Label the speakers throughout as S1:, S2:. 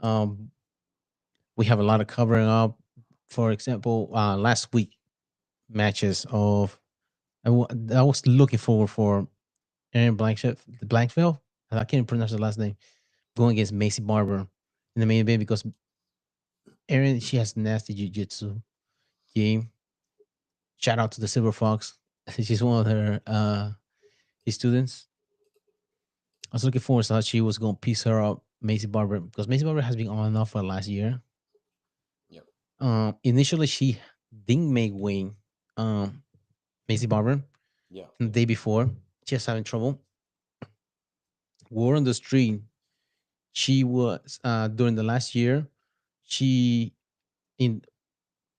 S1: Um, we have a lot of covering up. For example, last week matches of I was looking forward for Aaron Blankfield. I can't pronounce the last name. Going against Macy Barber in the main event because Aaron she has nasty jiu-jitsu game. Shout out to the Silver Fox. She's one of her his students. I was looking forward to how she was going to piece her up, Macy Barber, because Macy Barber has been on and off for last year.
S2: Yep.
S1: Initially, she didn't make weight. Um, Macy Barber
S2: Yeah.
S1: the day before, she was having trouble. War on the street. She was during the last year. She in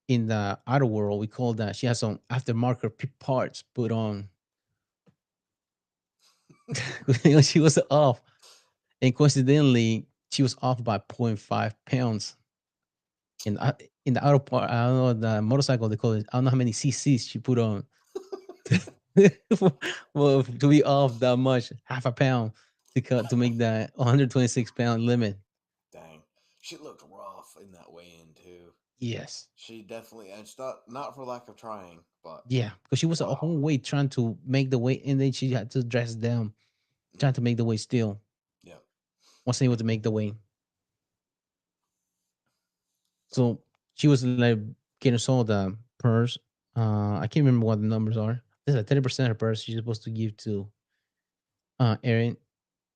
S1: in the outer world we call that she has some aftermarket parts put on. She was off, and coincidentally, she was off by point 0.5 pounds. In in the outer part, I don't know the motorcycle they call it. I don't know how many CCs she put on. Well, to be off that much, half a pound to make that 126-pound limit.
S2: Dang. She looked rough in that weigh in too.
S1: Yes,
S2: She definitely, and it's not for lack of trying, but
S1: yeah, because she was a
S2: wow.
S1: whole weight trying to make the weight, and then she had to dress down, trying
S2: Mm,
S1: to make the weight still.
S2: yeah.
S1: Wasn't able to make the weight, so she was like getting sold the purse. I can't remember what the numbers are. There's like 30% of her purse she's supposed to give to Erin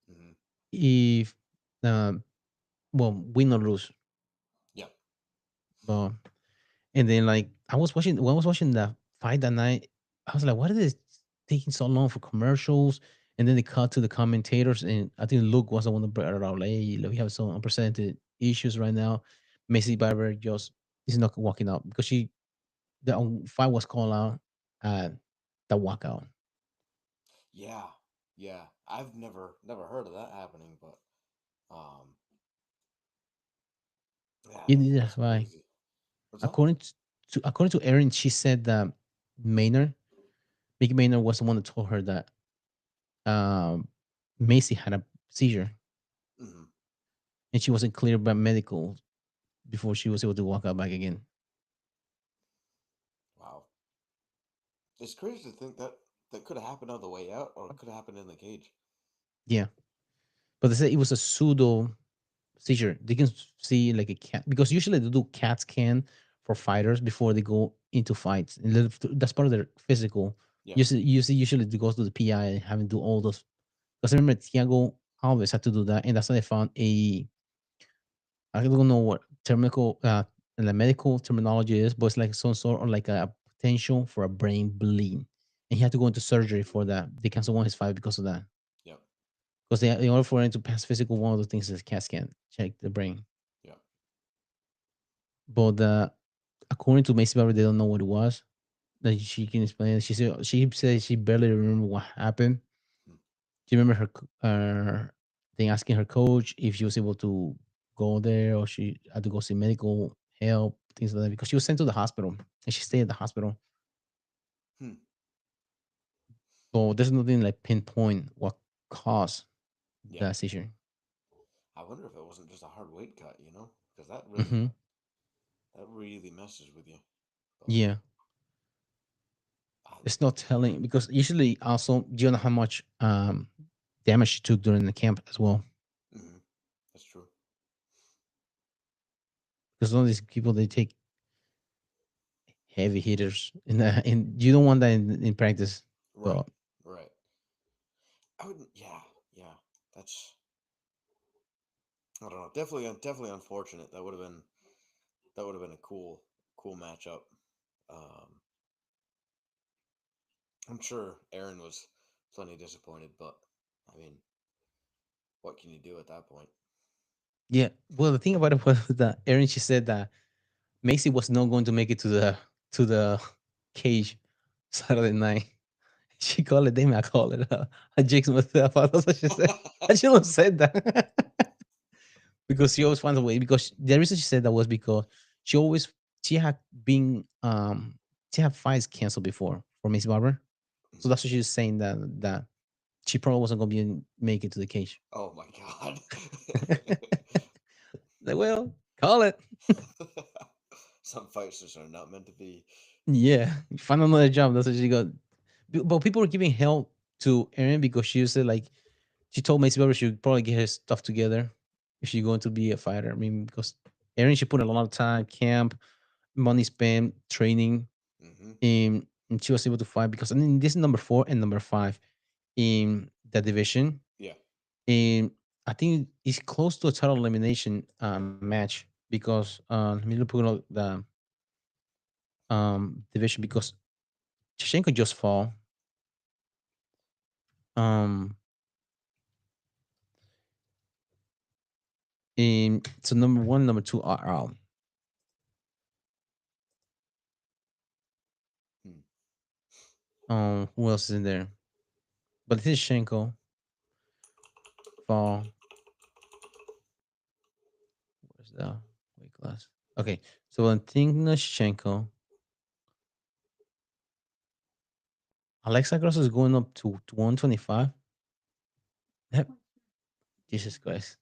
S2: Mm,
S1: if um well win or lose.
S2: yeah.
S1: But and then like I was watching when I was watching the fight that night, I was like, what is this taking so long for commercials? And then they cut to the commentators, and I think Luke was the one that brought it out. Like, hey, we have some unprecedented issues right now. Macy Barber just is not walking out because the fight was called out at the walkout.
S2: Yeah. Yeah. I've never heard of that happening, but um, yeah,
S1: Yeah,
S2: that's
S1: right.
S2: crazy. What's that?
S1: According to Erin, she said that Maynard, Mickey Maynard was the one that told her that um, Macy had a seizure,
S2: Hmm.
S1: and she wasn't cleared by medical before she was able to walk out back again.
S2: Wow. It's crazy to think that that could have happened on the way out, or it could have happened in the cage.
S1: Yeah, but they said it was a pseudo seizure. They can see like a cat because usually they do CAT scan for fighters before they go into fights, and that's part of their physical.
S2: Yeah.
S1: Usually they go to the PI and having to do all those. Because I remember Thiago always had to do that, and that's how they found a I don't know what termical the medical terminology is, but it's like some sort of like a potential for a brain bleed, and he had to go into surgery for that. They canceled one of his fight because of that.
S2: Yep.
S1: Because they, in order for him to pass physical, one of the things is CAT scan check the brain.
S2: Yep.
S1: But according to Macy Barber, they don't know what it was. That she can explain. She said she barely remember what happened.
S2: Mm.
S1: She remember thing asking her coach if she was able to go there or she had to go see medical help, things like that, because she was sent to the hospital and she stayed at the hospital.
S2: Hmm.
S1: So there's nothing like pinpoint what caused
S2: Yeah.
S1: that seizure.
S2: I wonder if it wasn't just a hard weight cut, because
S1: Hmm.
S2: that really messes with you. But
S1: Yeah,
S2: I,
S1: it's not telling because usually also do you know how much damage she took during the camp as well?
S2: mhm, that's true.
S1: Because all these people they take heavy hitters and you don't want that in practice.
S2: Right.
S1: But
S2: Right. I wouldn't. Yeah. Yeah. That's. I don't know. Definitely unfortunate. That would have been a cool matchup. Um, I'm sure Aaron was plenty disappointed, but I mean, what can you do at that point?
S1: yeah, well, the thing about it was that Erin she said that Macy was not going to make it to the cage Saturday night. She called it. Damn, I call it. I jinxed myself. That's what she said. I shouldn't have said that because she always finds a way. Because the reason she said that was because she always she had been she had fights canceled before for Macy Barber. So
S2: Mhm.
S1: that's what she was saying that she probably wasn't gonna be make it to the cage.
S2: Oh my god.
S1: Like, well, call it.
S2: Some fights just are not meant to be.
S1: Yeah, find another job. That's what she got. But people are giving hell to Erin because she said like she told Macy Barber she would probably get her stuff together if she's going to be a fighter. I mean, because Erin she put in a lot of time, camp, money spent, training,
S2: Hmm.
S1: and she was able to fight because I mean this is number 4 and number 5 in the division.
S2: Yeah.
S1: And I think it's close to a total elimination match because let me look at the division because Shevchenko just fall. Um, so number 1, number 2 are out.
S2: Hmm.
S1: Who else is in there? But this is Shenko fall. Where's the weight class? Okay, so Valentina Shevchenko, Alexa Grosso is going up to 125. Yep. Jesus Christ.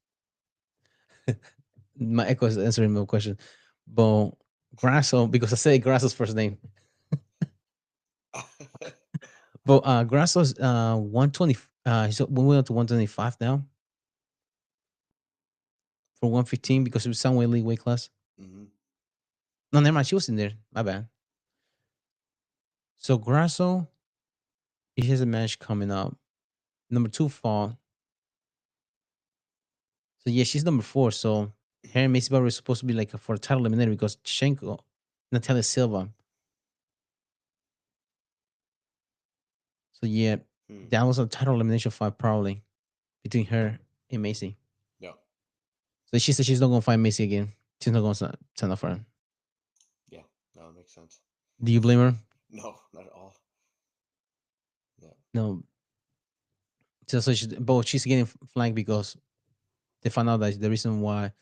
S1: My echo is answering my question. But Grasso, because I say Grasso's first name. But Grasso's 120. So we went up to 125 now for 115 because it was some weight class.
S2: Hmm.
S1: No, never mind. She was in there. My bad. So Grasso, he has a match coming up. Number 2 fall. So yeah, she's number 4. So her and Macy Barber is supposed to be like for a title eliminator because Shenko, Natalia Silva. So yeah,
S2: Hmm.
S1: that was a title elimination fight probably between her and Macy.
S2: Yeah.
S1: So she said she's not gonna fight Macy again. She's not gonna sign up for her.
S2: Yeah. No, that makes sense.
S1: Do you blame her?
S2: No, not at all. Yeah.
S1: No. So she's getting flagged because they found out that the reason why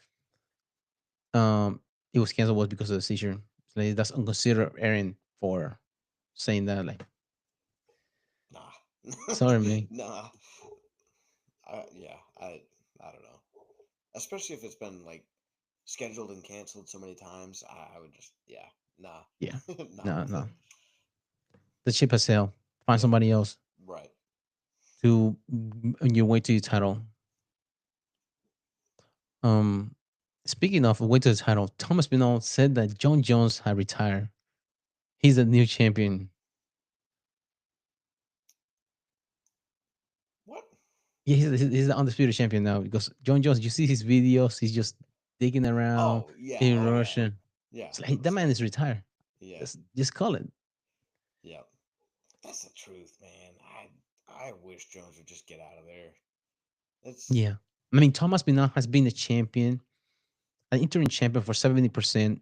S1: it was canceled was because of the seizure. Like that's unconsidered Aaron for saying that. Like,
S2: Nah.
S1: sorry, man.
S2: Nah. Yeah. I don't know. Especially if it's been like scheduled and canceled so many times. I would just yeah. Nah.
S1: Yeah.
S2: Not
S1: No,
S2: worth it.
S1: no. The ship has sailed. Find
S2: Yeah.
S1: somebody else
S2: Right.
S1: to on your way to your title. Um, speaking of way to the title, Thomas Pinot said that John Jones had retired. He's a new champion.
S2: What?
S1: Yeah, he's the undisputed champion now because John Jones. You see his videos. He's just digging around
S2: Oh yeah.
S1: in
S2: Oh yeah.
S1: Russia.
S2: Yeah.
S1: It's like
S2: Hundred
S1: that man
S2: percent.
S1: is retired.
S2: Yeah.
S1: Just call it.
S2: Yeah. That's the truth, man. I wish Jones would just get out of there. It's
S1: Yeah. I mean, Thomas Pinot has been a champion, an interim champion for 70%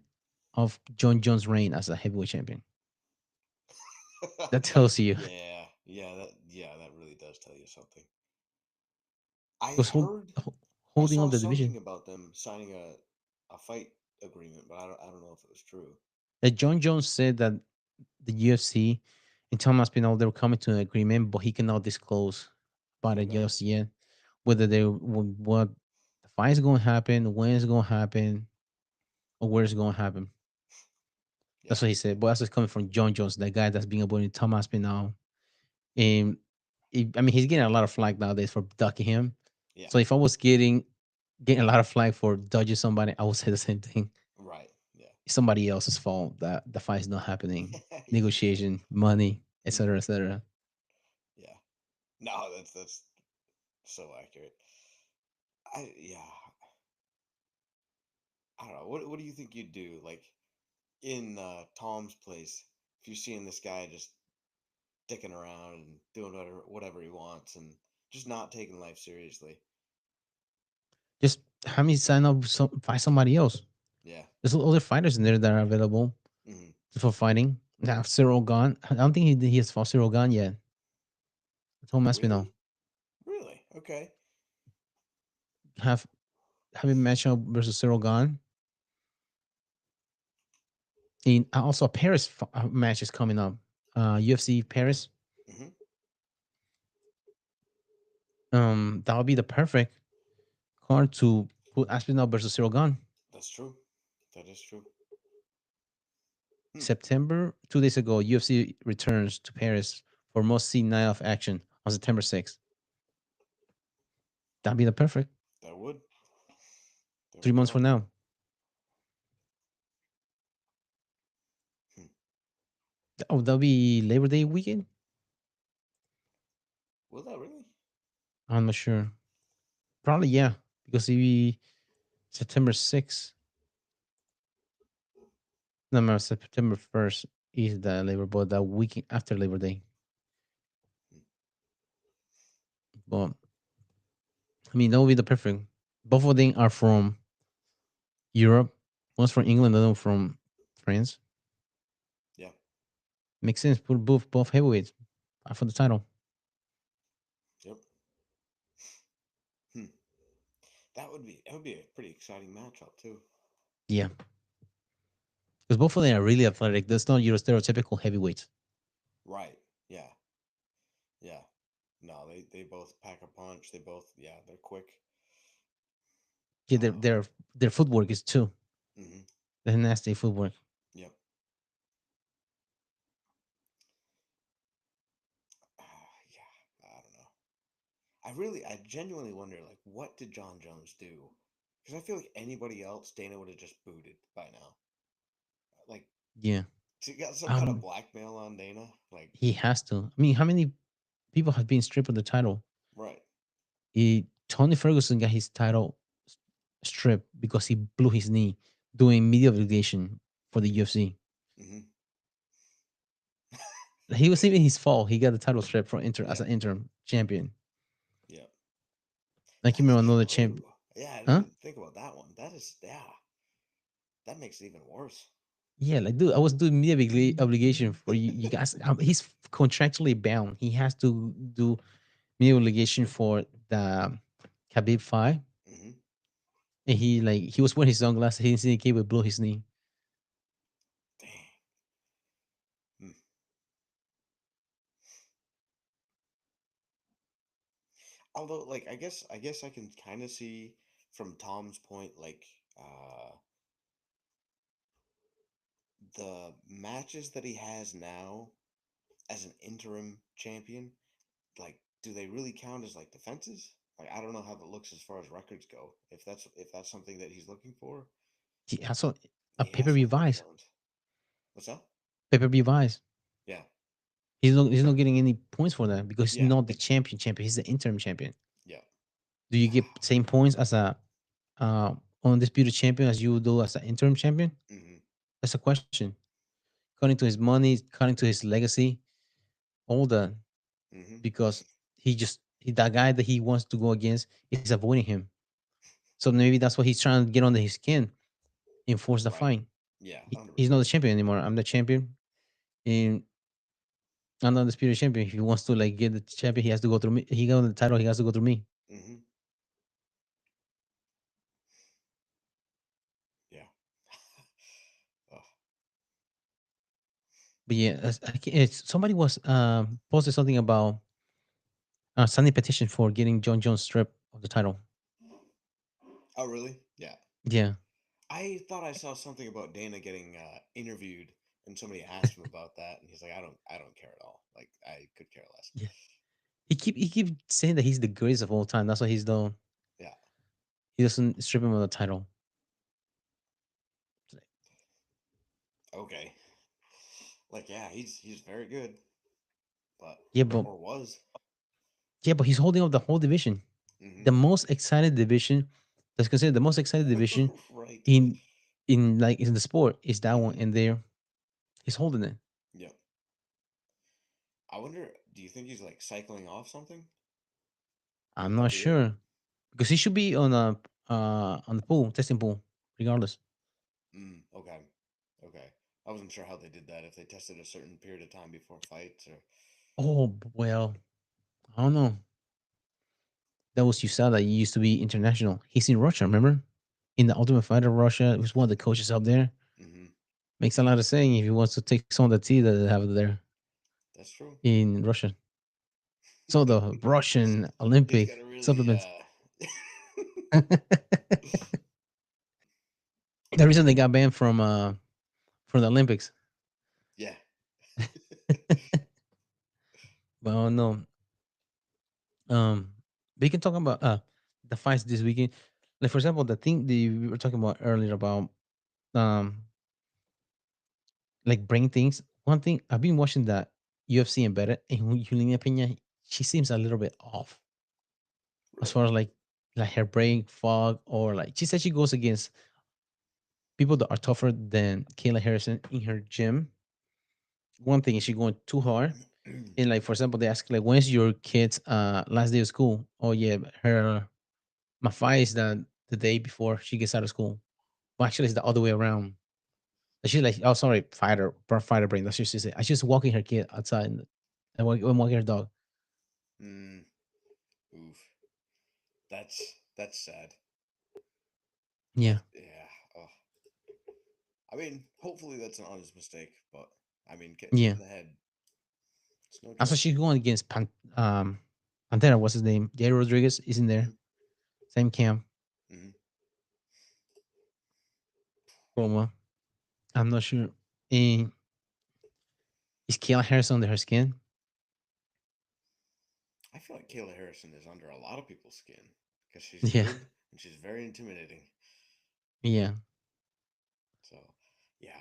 S1: of John Jones' reign as a heavyweight champion. That tells you.
S2: yeah. That really does tell you something. I
S1: Was
S2: heard I
S1: holding
S2: saw
S1: up the division.
S2: something about them signing a fight agreement, but I don't know if it was true.
S1: John Jones said that the UFC and Thomas Pinot they were coming to an agreement, but he cannot disclose about it
S2: Okay.
S1: just yet. Whether what the fight is going to happen, when it's going to happen, or where it's going to happen.
S2: Yeah.
S1: That's what he said. But that's just coming from John Jones, the guy that's being avoided Thomas Pinot. And I mean, he's getting a lot of flack nowadays for ducking him.
S2: Yeah.
S1: So if I was getting a lot of flack for dodging somebody, I would say the same thing.
S2: Right. Yeah.
S1: It's somebody else's fault that the fight is not happening.
S2: yeah.
S1: Negotiation, money,
S2: Mhm.
S1: etc., etc.
S2: Yeah. No, that's so accurate. Yeah. I don't know. What do you think you'd do? Like in Tom's place, if you're seeing this guy just dicking around and doing whatever he wants and just not taking life seriously.
S1: Just have me sign up, find somebody else.
S2: Yeah.
S1: There's other fighters in there that are available
S2: Hmm.
S1: for fighting. Now Cyril Gane. I don't think he has fought Cyril Gane yet. Tom Aspinall
S2: Really? Really? Okay.
S1: have have a matchup versus Cyril Gane. And also a Paris match is coming up. UFC Paris.
S2: Hmm.
S1: That would be the perfect card to put Aspinall versus Cyril Gane.
S2: That's true. That is true. Hmm.
S1: September, 2 days ago, UFC returns to Paris for most see night of action on September 6th. That'd be the perfect
S2: That would. There we
S1: 3 months
S2: go.
S1: from now.
S2: Hmm.
S1: Oh, that'll be Labor Day weekend?
S2: Will that really?
S1: I'm not sure. Probably, yeah, because it'll be September 6th. No, September 1st is the Labor, but that weekend after Labor Day.
S2: Hmm.
S1: But I mean, that would be the perfect. Both of them are from Europe. One's from England, the other one from France.
S2: Yeah.
S1: Makes sense. Put both heavyweights for the title.
S2: Yep. Hmm. That would be a pretty exciting matchup too.
S1: Yeah, because both of them are really athletic. That's not your stereotypical heavyweights.
S2: Right. Yeah. Yeah. No, they both pack a punch. They both, yeah, they're quick.
S1: Yeah,
S2: Um.
S1: their footwork is too.
S2: Hmm.
S1: The nasty footwork.
S2: Yep. Yeah. I don't know. I genuinely wonder, like, what did John Jones do? Because I feel like anybody else, Dana would have just booted by now. Like,
S1: Yeah.
S2: he got some kind of
S1: Um,
S2: blackmail on Dana. Like,
S1: he has to. I mean, how many people have been stripped of the title?
S2: right.
S1: Tony Ferguson got his title stripped because he blew his knee doing media obligation for the UFC.
S2: Hmm.
S1: He was even his fault. He got the title stripped for as
S2: Yeah.
S1: an interim champion.
S2: Yeah.
S1: Like you
S2: That's
S1: remember another
S2: true.
S1: champ,
S2: Yeah, I didn't
S1: huh?
S2: even think about that one. That is, yeah, that makes it even worse.
S1: Yeah, like dude, I was doing media obligation for you. You guys, he's contractually bound. He has to do media obligation for the Khabib fight,
S2: Hmm.
S1: and he was wearing his sunglasses. He didn't see the kid would blow his knee.
S2: Dang. Hmm. Although, like, I guess I can kind of see from Tom's point, like, the matches that he has now as an interim champion, like, do they really count as like defenses? Like, I don't know how that looks as far as records go. If that's something that he's looking for,
S1: He also a
S2: he
S1: pay per
S2: has to
S1: view
S2: look into
S1: vice,
S2: those. What's that?
S1: pay per view vice.
S2: Yeah,
S1: He's not getting any points for that because he's
S2: yeah,
S1: not the champion. He's the interim champion.
S2: yeah.
S1: Do you get same points as a undisputed champion as you do as an interim champion?
S2: Hmm.
S1: That's a question. Cutting to his money, cutting to his legacy, all that
S2: Hmm.
S1: because that guy that he wants to go against is avoiding him. So maybe that's why he's trying to get under his skin and force the
S2: Right.
S1: fight.
S2: Yeah,
S1: He's not
S2: 100%.
S1: the champion anymore. I'm the champion, and I'm not the undisputed champion. If he wants to like get the champion, he has to go through me. He got the title. He has to go through me.
S2: Hmm. Yeah. Oh,
S1: But yeah, somebody was posted something about signing petition for getting John Jones stripped of the title.
S2: oh, really? Yeah.
S1: Yeah,
S2: I thought I saw something about Dana getting interviewed, and somebody asked him about that, and he's like, "I don't care at all. Like, I could care less."
S1: yeah. He keep saying that he's the greatest of all time. That's why he's done.
S2: Yeah.
S1: He doesn't strip him of the title.
S2: Okay. Like, yeah, he's very good, but
S1: Yeah, but
S2: or was.
S1: he's holding up the whole division. The
S2: Hmm.
S1: most excited division that's considered the most excited division
S2: Right.
S1: in in the sport is that one,
S2: Hmm.
S1: and there he's holding it.
S2: Yep. I wonder. Do you think he's like cycling off something?
S1: I'm
S2: Could that
S1: not
S2: be it?
S1: sure because he should be on the pool testing pool regardless.
S2: Okay. Okay. I wasn't sure how they did that. If they tested a certain period of time before fights, or
S1: Oh well, I don't know. That was USADA. He used to be international. He's in Russia, remember? In the Ultimate Fighter Russia, he was one of the coaches up there.
S2: hmm,
S1: Makes a lot of sense if he wants to take some of the tea that they have there
S2: that's true.
S1: in Russia. So the Russian
S2: He's got
S1: Olympic
S2: to really.
S1: supplements. The reason they got banned from the Olympics.
S2: Yeah.
S1: Well, no. Um, we can talk about the fights this weekend. Like for example, the thing that we were talking about earlier about um like bring things. One thing I've been watching that UFC embedded, and Juliana Pena, she seems a little bit off as far
S2: Really?
S1: as like her brain fog, or like she said she goes against people that are tougher than Kayla Harrison in her gym. One thing is she going too hard. And like for example, they ask like, when's your kid's last day of school? Oh yeah, her my fight is the day before she gets out of school. Well, actually, it's the other way around. She's like, oh sorry, fighter brain. That's just she said. I just walking her kid outside and walking her dog.
S2: Mm, oof. That's sad.
S1: Yeah,
S2: Yeah. Oh. I mean, hopefully that's an honest mistake, but I mean, getting
S1: yeah.
S2: to the head, it's no
S1: Also,
S2: joke.
S1: she's going against Pantera. What's his name? Jay Rodriguez is in there.
S2: Hmm.
S1: Same camp.
S2: Hmm.
S1: Promo. I'm not sure. And is Kayla Harrison under her skin?
S2: I feel like Kayla Harrison is under a lot of people's skin because she's
S1: Yeah,
S2: good and she's very intimidating.
S1: yeah,
S2: So, yeah,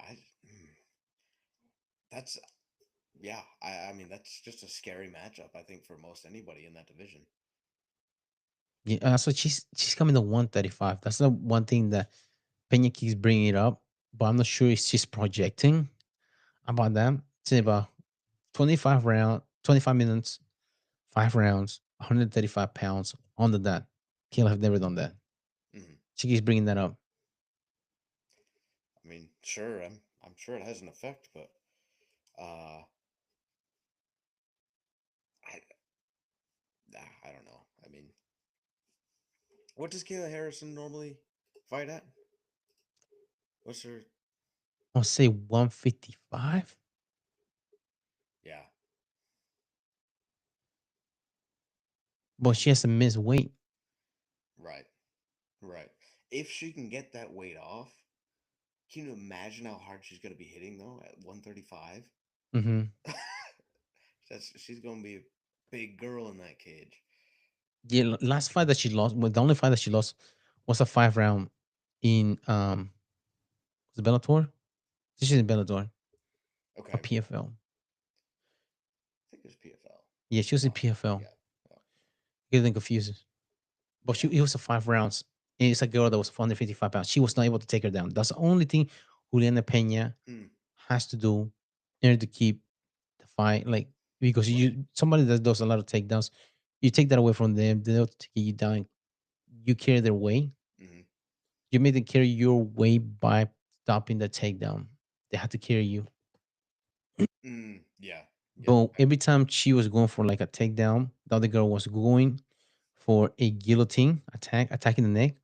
S2: that's yeah. I mean, that's just a scary matchup. I think for most anybody in that division.
S1: yeah. So she's coming to 135. That's the one thing that Pena keeps bringing it up, but I'm not sure if she's projecting about that. It's
S2: Mm-hmm.
S1: about 25 minutes, 5 rounds, 135 pounds on the dot. Kayla have never done that.
S2: Mm-hmm.
S1: She keeps bringing that up.
S2: I mean, sure, I'm sure it has an effect, but uh, I I don't know. I mean, what does Kayla Harrison normally fight at? What's her?
S1: I'll say 155,
S2: Yeah,
S1: but
S2: I
S1: she has
S2: mean,
S1: to miss weight.
S2: right, right. If she can get that weight off, can you imagine how hard she's gonna be hitting though at 135?
S1: Hmm.
S2: She's gonna be a big girl in that cage.
S1: Yeah, last fight that she lost, well, the only fight that she lost was a 5 round in was it Bellator? She's in Bellator
S2: Okay,
S1: or
S2: I
S1: PFL.
S2: think it was PFL.
S1: Yeah, she was in
S2: Oh,
S1: PFL.
S2: yeah,
S1: Getting confused. But
S2: yeah,
S1: it was a 5 rounds. And it's a girl that was 455 pounds. She was not able to take her down. That's the only thing Juliana Pena
S2: yeah. Mm,
S1: has to do in order to keep the fight. Like because
S2: right.
S1: you somebody that does a lot of takedowns, you take that away from them, they'll take you down. You carry their weight.
S2: Hmm.
S1: You made them carry your weight by stopping the takedown. They had to carry you.
S2: Mm, yeah, yeah.
S1: But every time she was going for like a takedown, the other girl was going for a guillotine attack, attacking the neck,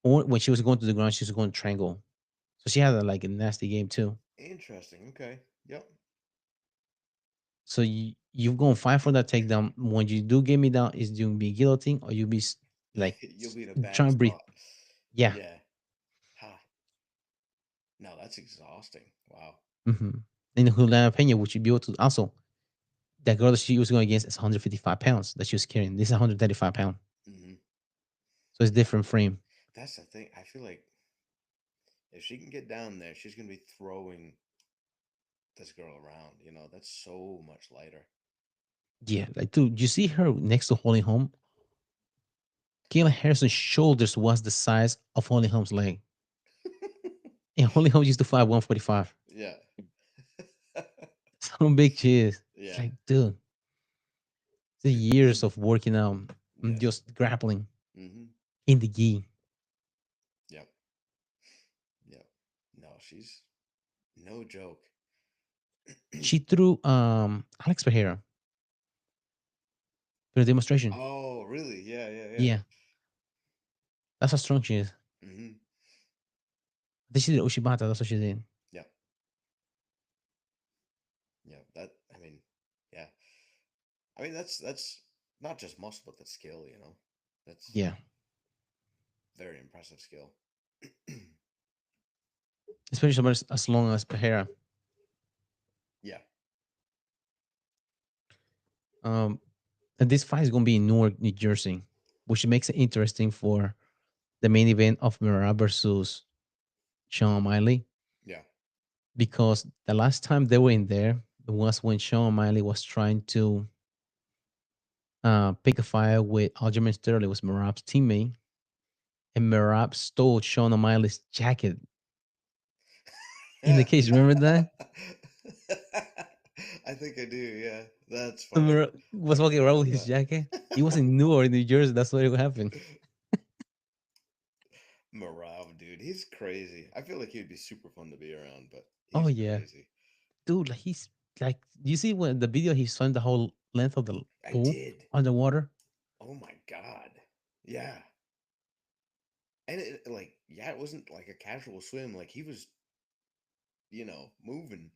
S1: or when she was going to the ground, she was going triangle. So she had like a nasty game too.
S2: Interesting. Okay. Yep.
S1: So you're going to fight for that takedown. When you do get me down, is you be guillotine or you be like
S2: You'll be in a
S1: trying
S2: bad
S1: to breathe.
S2: spot.
S1: Yeah.
S2: Yeah. Ha. No, that's exhausting. Wow.
S1: Mm-hmm. And Juliana Pena, would you be able to also that girl that she was going against is 155 pounds that she was carrying. This is 135 pounds.
S2: Hmm.
S1: So it's
S2: Yeah.
S1: different frame.
S2: That's the thing. I feel like if she can get down there, she's gonna be throwing this girl around. That's so much lighter.
S1: Yeah, like dude, you see her next to Holly Holm. Kayla Harrison's shoulders was the size of Holly Holm's leg, and Holly Holm used to fight 145.
S2: Yeah.
S1: That's how big she is. It's
S2: Yeah.
S1: like, dude, the years of working out and
S2: Yes.
S1: just grappling
S2: Hmm.
S1: in the gi.
S2: Yep. Yep. No, she's no joke.
S1: She threw Alex Pereira for a demonstration.
S2: Oh, really? Yeah, yeah, yeah.
S1: Yeah, that's how strong she is.
S2: Hmm.
S1: I think she did Ushibata. That's what she did.
S2: Yeah. Yeah. I mean, yeah. I mean, that's not just muscle, but that's skill. That's
S1: Yeah.
S2: very impressive skill.
S1: especially somebody as long as Pereira.
S2: Yeah.
S1: Um, and this fight is going to be in Newark, New Jersey, which makes it interesting for the main event of Mara versus Sean O'Malley,
S2: Yeah.
S1: because the last time they were in there was when Sean O'Malley was trying to pick a fight with Aljamain Sterling, was Merab's teammate, and Merab stole Sean O'Malley's jacket in the case. Remember that?
S2: I think I do. Yeah, that's
S1: So
S2: funny.
S1: Merab was
S2: I
S1: walking around
S2: remember
S1: with his
S2: that.
S1: jacket. He was in Newark, New Jersey. That's what happened.
S2: Marav, dude, he's crazy. I feel like he'd be super fun to be around, but
S1: Oh
S2: he's
S1: yeah,
S2: crazy.
S1: dude. Like he's like, you see when the video he swam the whole length of the
S2: I
S1: pool
S2: did.
S1: underwater.
S2: Oh my god. Yeah. And like, yeah, it wasn't like a casual swim. Like he was, moving.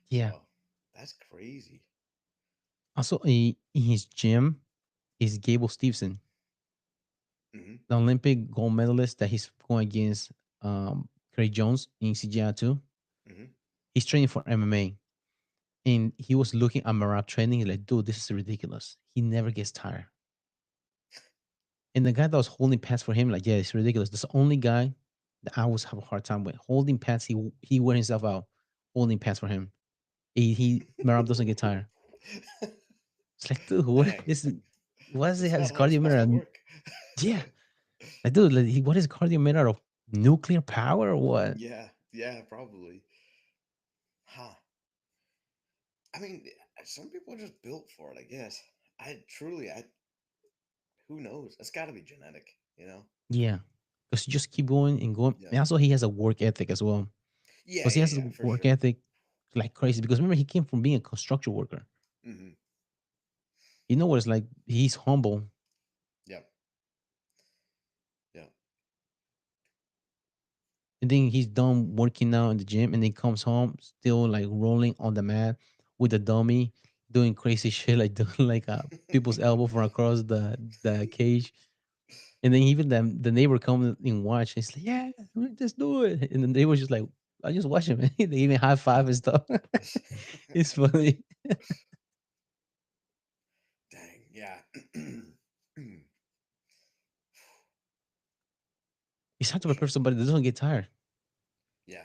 S1: Yeah.
S2: So that's crazy.
S1: Also, in his gym is Gable Stevenson,
S2: Hmm.
S1: the Olympic gold medalist that he's going against Craig Jones in CGI too.
S2: Hmm.
S1: He's training for MMA. And he was looking at Marab training like, dude, this is ridiculous. He never gets tired. And the guy that was holding pads for him, like, yeah, it's ridiculous. That's the only guy that I always have a hard time with. Holding pads, he wear himself out holding pads for him. He Marab doesn't get tired. It's like, dude,
S2: Dang.
S1: what does he
S2: That's
S1: have
S2: not
S1: his
S2: how it's
S1: cardio
S2: supposed
S1: meter?
S2: to work.
S1: Yeah. Like, dude, like, what is cardio made out of? Nuclear power or what?
S2: Yeah, yeah, probably. Huh. I mean, some people are just built for it, I guess. I who knows? That's got to be genetic, you know?
S1: Yeah. Because you just keep going and going.
S2: Yeah.
S1: And also he has a work ethic as well.
S2: Yeah,
S1: Because he
S2: yeah,
S1: has a
S2: yeah, for
S1: work
S2: sure.
S1: ethic like crazy. Because remember, he came from being a construction worker.
S2: Hmm.
S1: You know what it's like? He's humble.
S2: Yeah, yeah.
S1: And then he's done working out in the gym and then comes home still like rolling on the mat with a dummy, doing crazy shit like doing like people's elbow from across the cage. And then even the neighbor comes and watch. He's like, yeah, just do it. And the neighbor's just like, I just watch him. They even high five and stuff. It's funny.
S2: Dang, yeah.
S1: It's hard to prepare somebody that doesn't get tired.
S2: Yeah.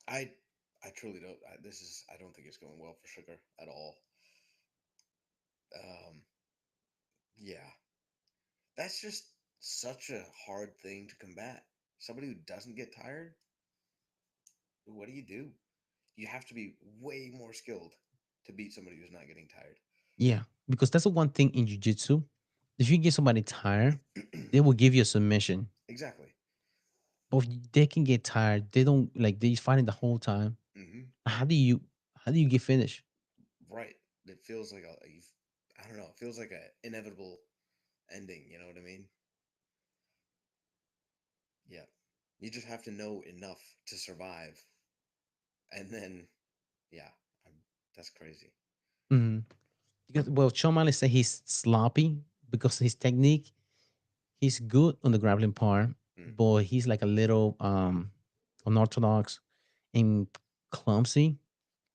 S2: I I truly don't. I don't think it's going well for Sugar at all. Um, yeah. That's just such a hard thing to combat. Somebody who doesn't get tired, what do? You have to be way more skilled to beat somebody who's not getting tired.
S1: Yeah, because that's the one thing in jiu-jitsu. If you get somebody tired, they will give you a submission.
S2: Exactly.
S1: But they can get tired. They don't like they fighting the whole time.
S2: Hmm.
S1: How do you how do you get finished?
S2: Right. It feels like I don't know. It feels like a inevitable ending. You know what I mean? Yeah. You just have to know enough to survive, and then yeah, I'm, that's crazy.
S1: Hmm. Because well, Shawn Michaels say he's sloppy because his technique, he's good on the grappling part,
S2: Mm.
S1: but he's like a little unorthodox and clumsy,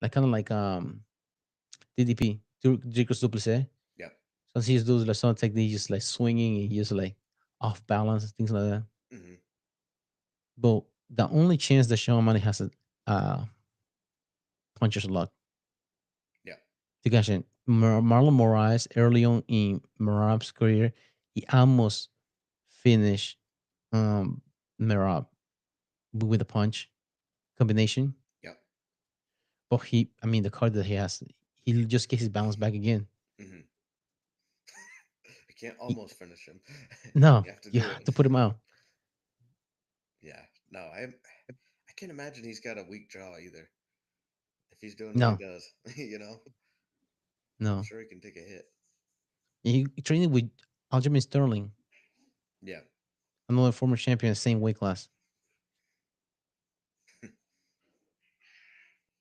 S1: like kind of like DDP, Dricus Duplessis.
S2: Yeah.
S1: So he's doing like some technique, just like swinging and just like off balance, things like that.
S2: Hmm.
S1: But the only chance that Shawn Michaels has a puncher's luck.
S2: Yeah.
S1: You guys, Marlon Moraes early on in Merab's career, he almost finished um Merab with a punch combination.
S2: Yeah.
S1: But I mean, the card that he has, he just gets his balance back again.
S2: Hmm. You can't
S1: He,
S2: almost finish him.
S1: no,
S2: You have to
S1: you
S2: do it.
S1: have to put him out.
S2: Yeah. No, I can't imagine he's got a weak jaw either. If he's doing what he
S1: No,
S2: does, you know, I'm
S1: no.
S2: sure he can take a hit.
S1: He trained with Aljamain Sterling,
S2: Yeah.
S1: another former champion, same weight class.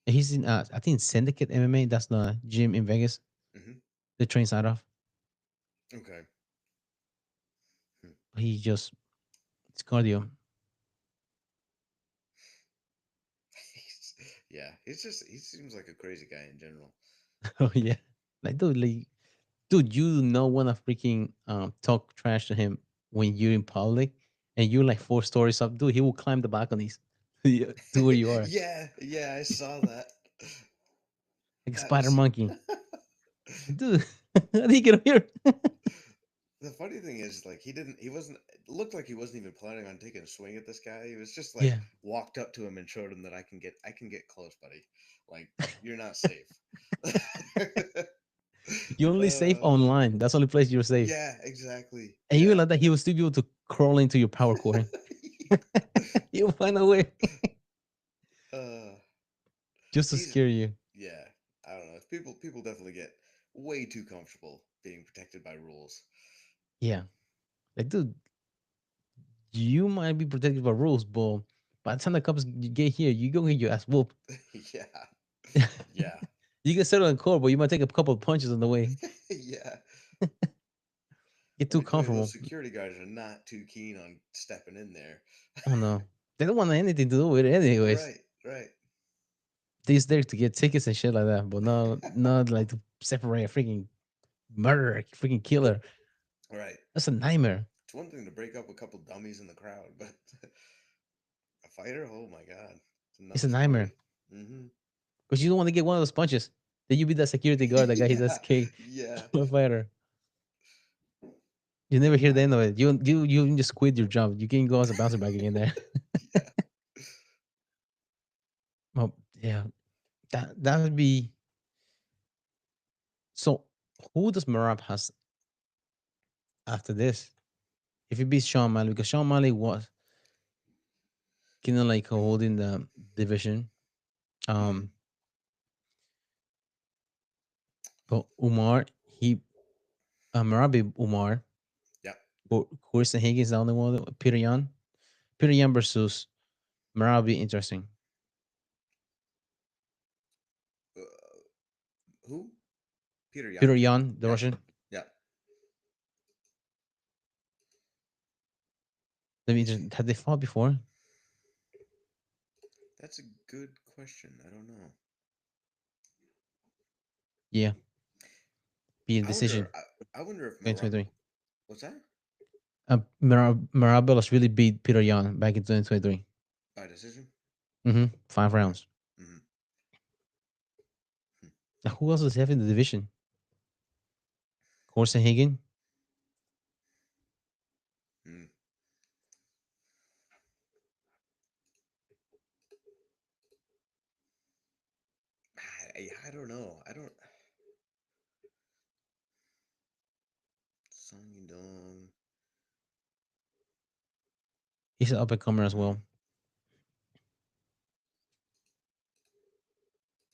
S1: He's in, I think, Syndicate MMA. That's the gym in Vegas.
S2: Hmm.
S1: They trains out of.
S2: Okay. Hmm.
S1: He just it's cardio.
S2: Yeah, he seems like a crazy guy in general.
S1: Oh yeah, dude, you don't want to freaking talk trash to him when you're in public and you're like 4 stories up, dude. He will climb the balconies to where you are,
S2: Yeah, yeah, I saw that.
S1: like
S2: That
S1: spider
S2: was
S1: monkey. Dude, how did he get up here?
S2: the funny thing is like he wasn't it looked like he wasn't even planning on taking a swing at this guy. He was just like
S1: Yeah,
S2: walked up to him and showed him that I can get close, buddy. Like you're not safe.
S1: you're only safe
S2: uh,
S1: online. That's the only place you're safe.
S2: yeah, exactly.
S1: And even
S2: Yeah.
S1: like that, he will still be able to crawl into your power cord. He'll find a way
S2: uh,
S1: just to
S2: he's
S1: scare you.
S2: yeah. I don't know. People definitely get way too comfortable being protected by rules.
S1: Yeah, like dude, you might be protected by rules, but by the time the cops get here, you go get your ass whooped.
S2: Yeah, yeah,
S1: You can settle in court, but you might take a couple of punches on the way.
S2: yeah.
S1: Get
S2: Let
S1: too
S2: me tell you, those
S1: comfortable.
S2: security guards are not too keen on stepping in there.
S1: Oh no, they don't want anything to do with it, anyways.
S2: Right, right.
S1: They're there to get tickets and shit like that, but no, not like to separate a freaking murderer, freaking killer.
S2: Right.
S1: That's a nightmare.
S2: It's one thing to break up a couple dummies in the crowd, but a fighter, oh my god, it's
S1: It's
S2: another
S1: a nightmare
S2: story. Hmm.
S1: because you don't want to get one of those punches. Then you be that security guard, that guy hit that
S2: Yeah,
S1: kick
S2: yeah,
S1: to a fighter. You never
S2: yeah.
S1: hear the end of it. You just quit your job. You can go as a bouncer back again there.
S2: Yeah.
S1: Well, yeah, that would be so. Who does Marab has after this? If he beats Sean O'Malley, because Sean O'Malley was kind of like holding the division.
S2: Hmm.
S1: Um, but Umar, he Marabi Umar,
S2: Yeah.
S1: or Corson Higgins, the only one. Peter Yan versus Marabi, interesting.
S2: Uh, who? Peter
S1: Peter
S2: Young?
S1: Yan, the
S2: Yeah,
S1: Russian.
S2: yeah.
S1: Let
S2: Let
S1: me
S2: me
S1: just
S2: see.
S1: had they fought before?
S2: That's a good question. I don't know.
S1: Yeah, be a
S2: I wonder.
S1: decision.
S2: I wonder if Marab.
S1: 2023.
S2: What's that?
S1: Marabelos really beat Peter Yan back in 2023.
S2: By decision?
S1: 5
S2: Okay.
S1: rounds.
S2: Hmm.
S1: Now, who else is having the division? Corson Higgins.
S2: Hmm. I don't know. I don't. Song Yudong.
S1: He's an up and comer as
S2: Hmm.
S1: well.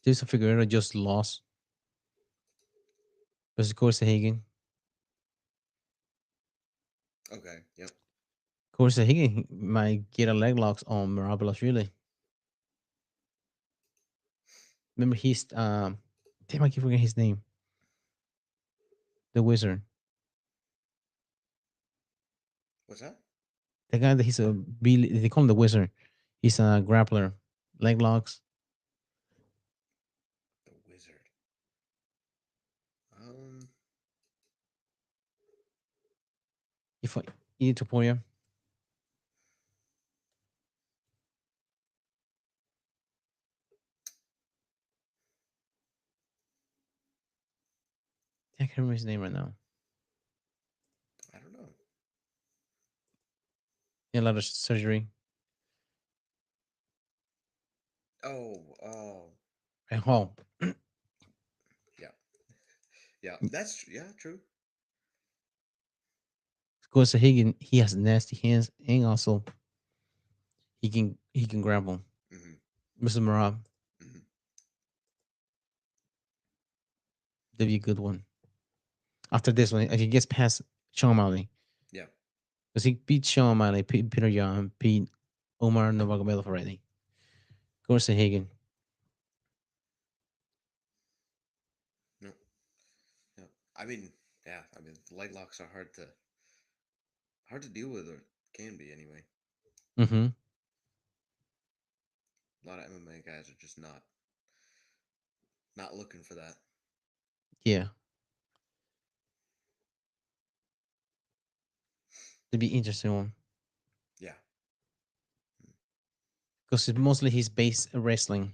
S1: Jason Figueroa just lost versus Corson Higgins.
S2: Okay. Yep.
S1: Corson Higgins might get a leg locks on Marabelos, really. Remember, damn, I keep forgetting his name. The wizard.
S2: What's that?
S1: The guy that they call him the wizard. He's a grappler. Leg locks.
S2: The Wizard. Um.
S1: If I need to pour you, I can't remember his name right now.
S2: I don't know.
S1: He had a lot of surgery.
S2: Oh. Oh.
S1: At home.
S2: Yeah. Yeah. That's yeah. True.
S1: Corson Higgins, he has nasty hands, and also he can grapple.
S2: Hmm.
S1: Mr. Marab,
S2: Hmm.
S1: that'd be a good one. After this one, if he gets past Sean O'Malley,
S2: Yeah.
S1: because he beat Sean O'Malley, Peter Yan, beat Omar Nurmagomedov already. Corson Higgins.
S2: No. Yeah. I mean. Yeah. I mean, light locks are hard to deal with, or can be anyway.
S1: Mm-hmm.
S2: A lot of MMA guys are just not looking for that.
S1: Yeah, it'd be interesting one
S2: Yeah.
S1: because it's mostly his base wrestling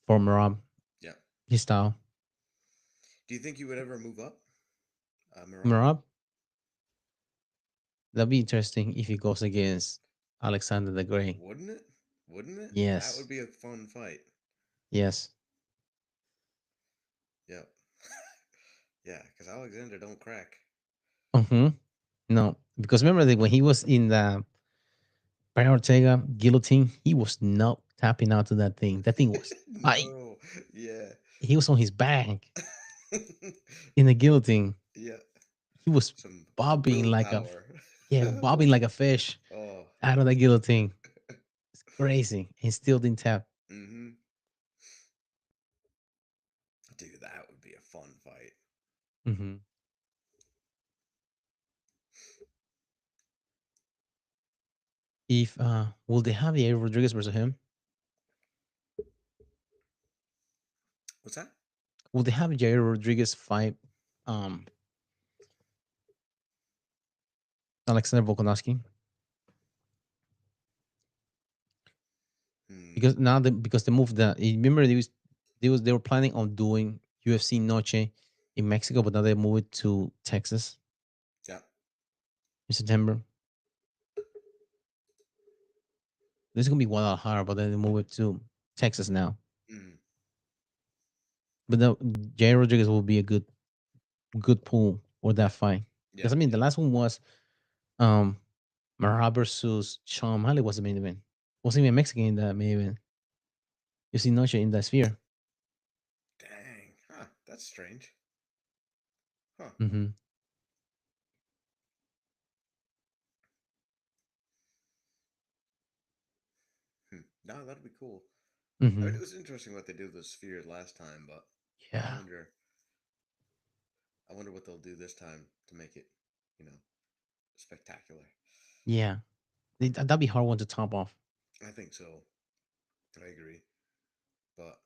S1: for Marab,
S2: Yeah.
S1: his style.
S2: Do you think you would ever move up, Marab?
S1: Marab, that'd be interesting if he goes against Alexander the Great.
S2: Wouldn't it? Wouldn't it? That would
S1: Yes,
S2: be a fun fight.
S1: yes.
S2: Yep. Yeah, because Alexander don't crack.
S1: Mm-hmm. No, because remember that when he was in the Brian Ortega guillotine, he was not tapping out to that thing. That thing was tight.
S2: No. Yeah.
S1: He was on his back in the guillotine.
S2: Yeah.
S1: He was
S2: Some
S1: bobbing like a
S2: willpower.
S1: yeah, bobbing like a fish
S2: Oh.
S1: out of the guillotine. It's crazy. He still didn't tap.
S2: Mm-hmm. Dude, that would be a fun fight.
S1: Mm-hmm. If will they have Yair Rodriguez versus him?
S2: What's that?
S1: Will they have Jair Rodriguez fight um Alexander Volkanovski?
S2: Hmm.
S1: Because now because they moved the remember they were planning on doing UFC Noche in Mexico, but now they moved it to Texas
S2: Yeah.
S1: in September. This is gonna be Guadalajara, but then they move it to Texas now.
S2: Mm.
S1: But the Jair Rodriguez will be a good pull for that fight.
S2: Yeah.
S1: Because I mean the
S2: Yeah.
S1: last one was um Marab versus Sean O'Malley was the main event. Wasn't even Mexican in that main event. You see Noche in that sphere.
S2: Dang. Huh. That's strange. Huh.
S1: Mm-hmm.
S2: Hmm. No, that'd be cool. I mean,
S1: Mm-hmm.
S2: it was interesting what they did with the sphere last time, but I
S1: Yeah.
S2: wonder, I wonder what they'll do this time to make it, you know, spectacular.
S1: Yeah. That'd be a hard one to top off.
S2: I think so. I agree. But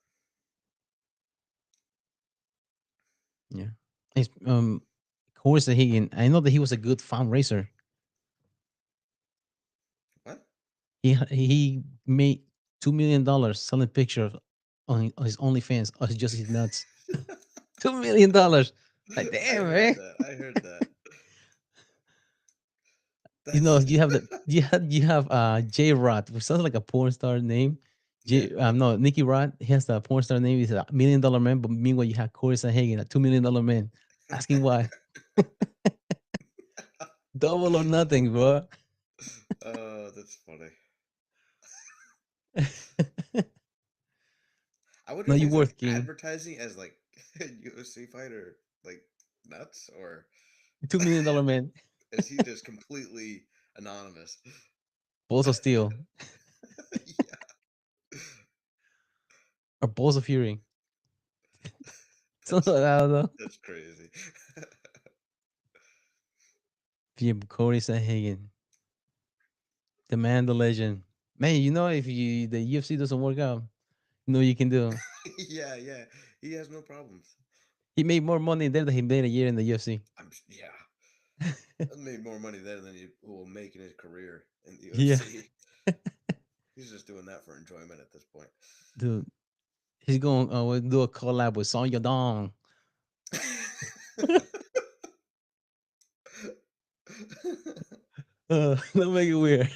S1: Yeah. It's Corey Sahagan. I know that he was a good fundraiser.
S2: what?
S1: He made $2 million selling pictures on his OnlyFans. Oh, it's just his nuts. $2 million. Like
S2: I
S1: damn,
S2: heard
S1: man.
S2: that. I heard that.
S1: You know,
S2: That's
S1: you have J Rod, which sounds like a porn star name.
S2: yeah.
S1: No, Nicky Rod. He has the porn star name. He's $1 million man. But meanwhile, you have Corey Sahagan, a $2 million man, asking why. Double or nothing, bro.
S2: Oh, that's funny. I wonder
S1: No,
S2: if
S1: you
S2: he's like
S1: worth king.
S2: advertising as like a UFC fighter, like nuts, or
S1: $2 million man.
S2: is he just completely anonymous?
S1: Balls of steel
S2: Yeah,
S1: or balls of fury.
S2: that's
S1: Something I don't know.
S2: that's crazy.
S1: Yeah, Corey Sahagan, the man, the legend. Man, you know if the UFC doesn't work out, you know what you can do.
S2: Yeah, yeah, he has no problems.
S1: He made more money there than he made a year in the UFC.
S2: Yeah, I made more money there than he will make in his career in the
S1: Yeah,
S2: UFC. He's just doing that for enjoyment at this point.
S1: dude. He's going to do a collab with Sonya Dong. Don't make it weird.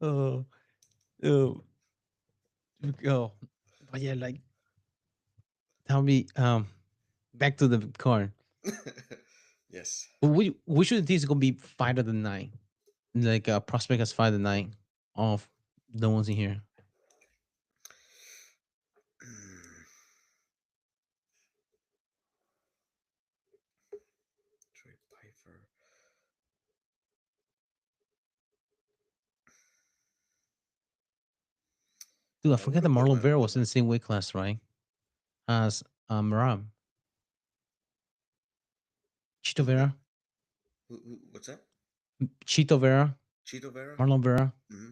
S1: Oh, oh, oh. But yeah, like tell me, back to the card.
S2: Yes.
S1: Which of these is gonna be fight of the night? Like prospect as fight of the night of the ones in here.
S2: Troy Piper.
S1: Dude, I
S2: I would
S1: forget that
S2: have put him
S1: Marlon
S2: at
S1: Vera was in the
S2: 11.
S1: same weight class, right? As Maram. Chito
S2: Who?
S1: Vera.
S2: What's that?
S1: Chito Vera.
S2: Cheeto Vera.
S1: Marlon Vera.
S2: Hmm.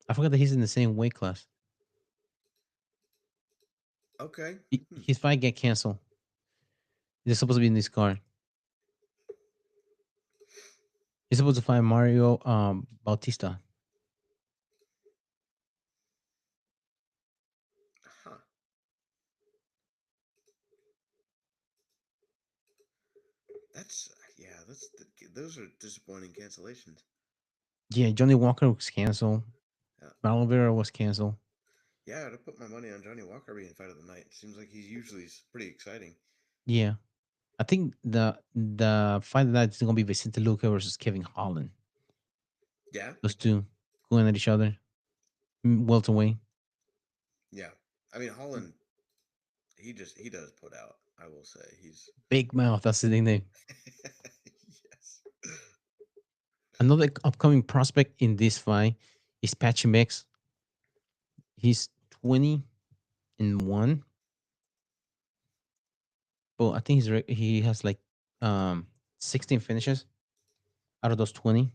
S1: I forgot that he's in the same weight class.
S2: Okay. Hmm.
S1: His fight get canceled. He's supposed to be in this card. He's supposed to fight Mario Bautista.
S2: Huh. That's yeah. Those are disappointing cancellations.
S1: Yeah, Johnny Walker was canceled.
S2: Yeah.
S1: Marlon Vera was canceled.
S2: Yeah. To put my money on Johnny Walker being fight of the night. Seems like he's usually pretty exciting.
S1: Yeah. I think the fight of the night is gonna be Vicente Luque versus Kevin Holland.
S2: Yeah.
S1: Those two going at each other. Welterweight.
S2: Yeah. I mean Holland. He does put out. I will say he's.
S1: Big Mouth, that's the nickname.
S2: Yes.
S1: Another upcoming prospect in this fight is Patchy Mix. He's 20-1. But I think he has like 16 finishes out of those 20.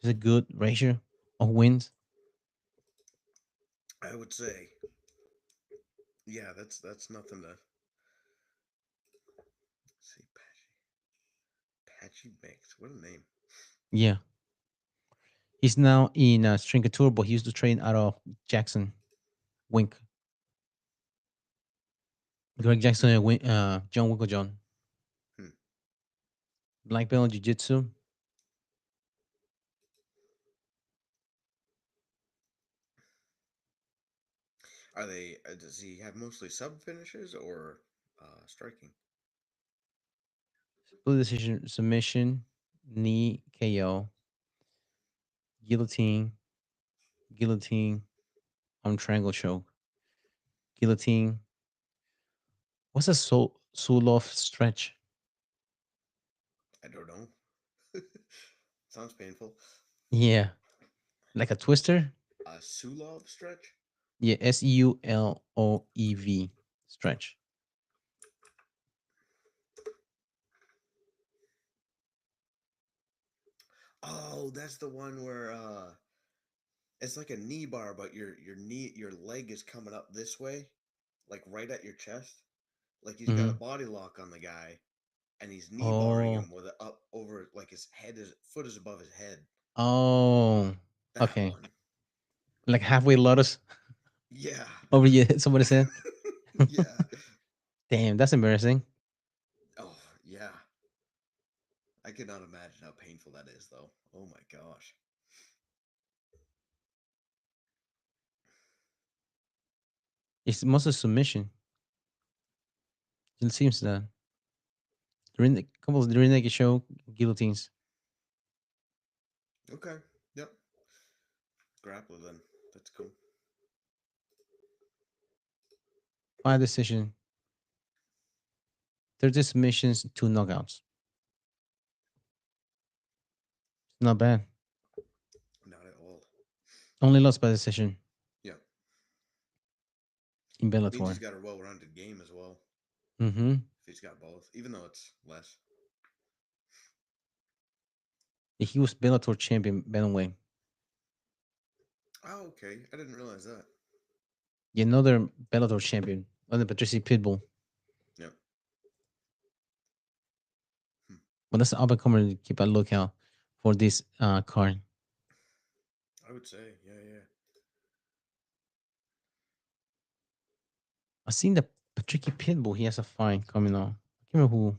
S1: It's a good ratio of wins.
S2: I would say. Yeah. That's nothing to see. Patchy Mix. What a name.
S1: Yeah. He's now in String but he used to train out of Jackson. Wink. Greg Jackson and John Winklejohn.
S2: Hmm.
S1: Black belt in Jiu-Jitsu.
S2: Are they? Does he have mostly sub finishes or striking?
S1: Split decision submission, knee KO, guillotine, guillotine, triangle choke, guillotine. What's a Sulov stretch?
S2: I don't know. Sounds painful.
S1: Yeah, like a twister.
S2: A Sulov stretch?
S1: Yeah, Suloev stretch.
S2: Oh, that's the one where it's like a knee bar, but your leg is coming up this way, like right at your chest. Like he's got a
S1: Hmm.
S2: body lock on the guy, and he's knee barring
S1: Oh,
S2: him with it up over like his head is foot is above his head.
S1: oh,
S2: That
S1: okay.
S2: one.
S1: Like halfway lotus
S2: Yeah.
S1: over your somebody's head.
S2: Yeah.
S1: Damn, that's embarrassing.
S2: Oh, yeah. I cannot imagine how painful that is, though. Oh my gosh.
S1: It's mostly submission. It seems that during the couples during the show guillotines.
S2: Okay. Yep. Grappler then. That's cool.
S1: 5 decision, 30 submissions, 2 knockouts. Not bad.
S2: Not at all.
S1: Only lost by decision
S2: Yeah.
S1: in
S2: Means he's
S1: Bellator.
S2: got a well-rounded game as well.
S1: Mm-hmm.
S2: If he's got both, even though it's less.
S1: He was Bellator champion bantamweight.
S2: Oh, okay. I didn't realize that.
S1: Another Bellator champion, under Patricia Pitbull.
S2: Yep. Hmm.
S1: But that's the up and comer to keep a lookout for this card.
S2: I would say, yeah, yeah.
S1: I seen the Patricky Pitbull. He has a fight coming on. I can't remember who.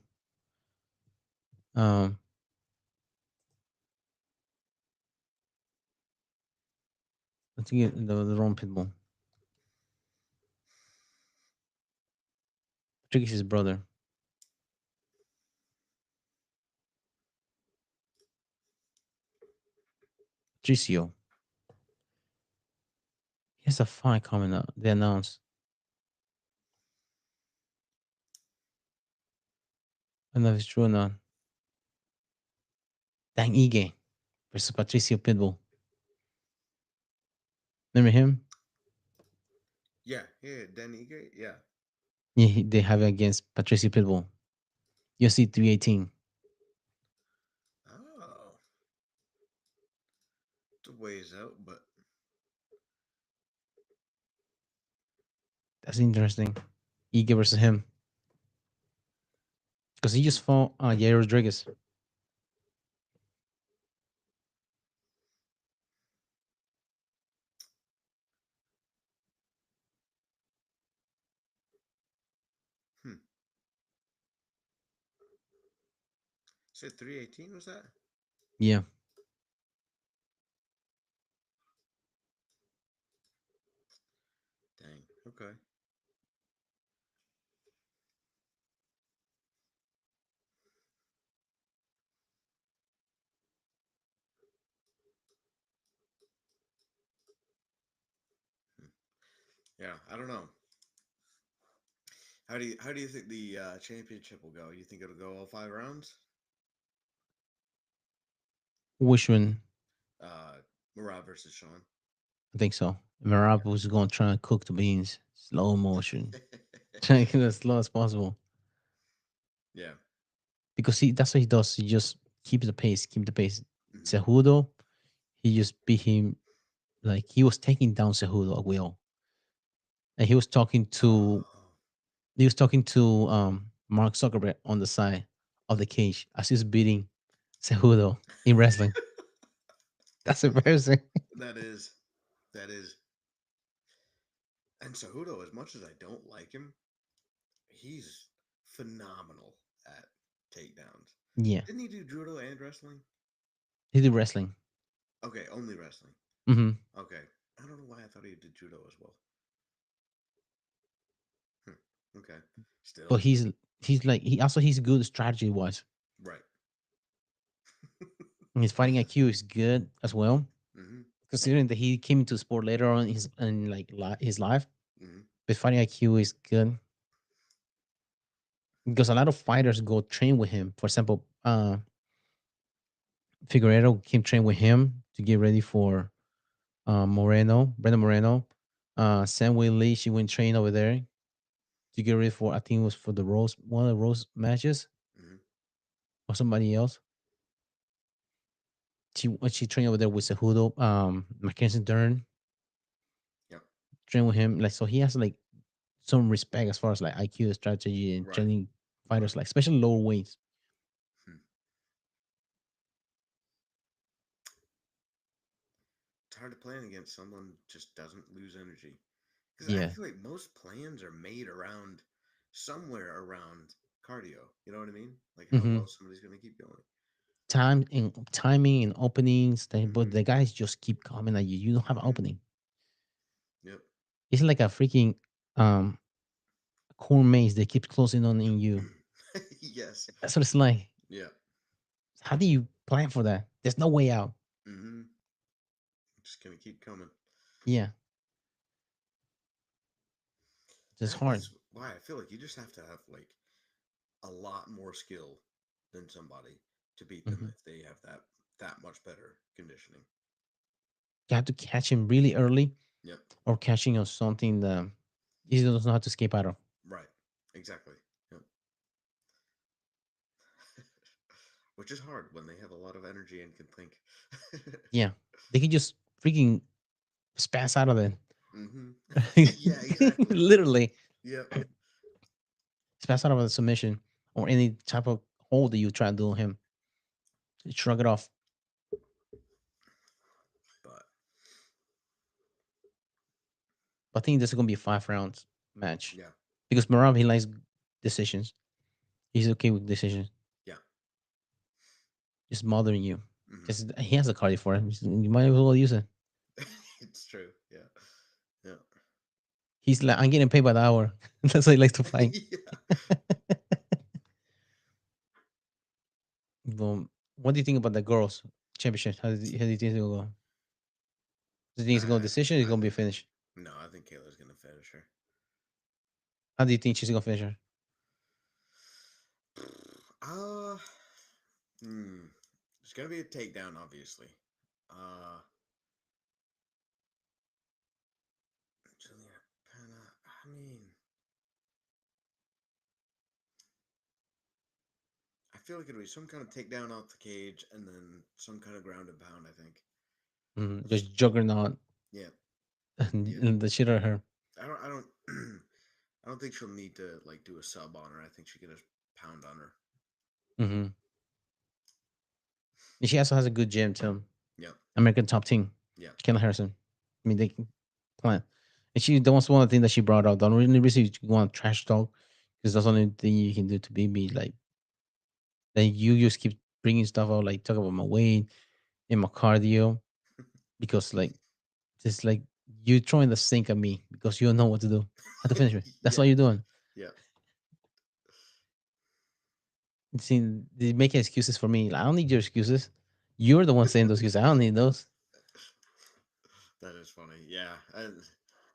S1: Um, I think the wrong Pitbull. Patricky's his brother. Patricio. He has a fight coming up. They announced. I don't know if it's true or not. Dan Ige versus Patricio Pitbull. Remember him?
S2: Yeah, yeah. Danny Gay, yeah.
S1: Yeah, they have it against Patricio Pitbull. UFC 318.
S2: Oh. It's a ways out, but
S1: That's interesting. Ige versus him because he just fought Yair Rodriguez.
S2: hmm. Said 318 was that?
S1: Yeah.
S2: Dang. Okay. Hmm. Yeah, I don't know. How do you think the championship will go? You think it'll go all 5 rounds?
S1: Which one?
S2: Uh, Murad versus Sean.
S1: I think so. Marab was going to try and cook the beans, slow motion, trying to get as slow as possible.
S2: Yeah.
S1: Because that's what he does. He just keeps the pace, keep the pace.
S2: Mhm.
S1: Cejudo, he just beat him like he was taking down Cejudo at will, and
S2: Oh,
S1: he was talking to Mark Zuckerberg on the side of the cage as he's beating Cejudo in wrestling. That's embarrassing.
S2: that is, that is. And Cejudo, as much as I don't like him, he's phenomenal at takedowns.
S1: Yeah,
S2: Didn't he do judo and wrestling?
S1: he did wrestling.
S2: Okay, only wrestling.
S1: Hmm.
S2: Okay, I don't know why I thought he did judo as well. Okay,
S1: But
S2: still
S1: he's like he's good strategy wise.
S2: right.
S1: His fighting IQ is good as well,
S2: Hmm.
S1: considering that he came into sport later on in like his life.
S2: Hmm.
S1: But fighting IQ is good because a lot of fighters go train with him. For example, Figueredo came train with him to get ready for Brandon Moreno. Sam Lee, she went train over there to get ready for, I think it was for the Rose, one of the Rose matches
S2: Hmm.
S1: or somebody else. She trained over there with Cejudo, Mackenzie Dern
S2: Yep.
S1: trained with him. Like, so he has like some respect as far as like IQ strategy and
S2: Right.
S1: training
S2: Right.
S1: fighters, like especially lower weights.
S2: Hmm. It's hard to plan against someone just doesn't lose energy because I
S1: Yeah.
S2: feel like most plans are made around somewhere around cardio. You know what I mean? Like how
S1: Hmm.
S2: well somebody's going to keep going.
S1: Timing and openings, but
S2: Hmm.
S1: the guys just keep coming at you. You don't have an
S2: Hmm.
S1: opening.
S2: Yep.
S1: It's like a freaking um corn maze that keeps closing on in you.
S2: Yes.
S1: That's what it's like.
S2: Yeah.
S1: How do you plan for that? There's no way out.
S2: Hmm. Just gonna keep coming.
S1: Yeah, it's hard.
S2: That's why I feel like you just have to have like a lot more skill than somebody to beat them
S1: Hmm.
S2: if they have that much better conditioning.
S1: You have to catch him really early
S2: Yep.
S1: or catching on something that he doesn't know how to escape out of.
S2: Right. Exactly. Yep. Which is hard when they have a lot of energy and can think.
S1: Yeah, they can just freaking spaz out of it.
S2: Hmm. Yeah, exactly.
S1: Literally
S2: Yep.
S1: spaz out of a submission or any type of hold that you try to do on him. Shrug it off.
S2: But
S1: I think this is gonna be a 5 rounds match
S2: yeah.
S1: because Marab he likes decisions. He's okay with decisions.
S2: Yeah.
S1: Just mothering you.
S2: Hmm.
S1: Just he has a cardio for it. You might as well use it.
S2: It's true. Yeah. Yeah.
S1: He's like, I'm getting paid by the hour. That's how he likes to fight.
S2: Yeah.
S1: Well, what do you think about the girls championship? How do you think it'll go? Do you think it's going to decision? Or it's
S2: I
S1: going to be a
S2: think
S1: finish.
S2: no. I think Kayla's gonna finish her.
S1: How do you think she's going to finish her?
S2: Uh, hmm. It's gonna be a takedown, obviously. Uh, Juliana Pena. I mean, I feel like it'll be some kind of takedown off the cage and then some kind of ground and pound. I think.
S1: Just juggernaut
S2: Yeah, yeah.
S1: and the shit out of her.
S2: I don't I don't think she'll need to like do a sub on her. I think she can just pound on her.
S1: Hmm. And she also has a good gym too.
S2: Yep.
S1: American Top Team,
S2: Yep.
S1: Kayla Harrison. I mean, they can plan. And she that was one of the things that she brought up. The only reason you want to trash talk because that's the only thing you can do to beat me. Like, then you just keep bringing stuff out, like talk about my weight and my cardio, because like just like you throwing the sink at me because you don't know what to do, how to finish me. That's
S2: Yeah.
S1: what you're doing.
S2: Yeah.
S1: See, they making excuses for me. Like, I don't need your excuses. You're the one saying those excuses. I don't need those.
S2: That is funny. Yeah.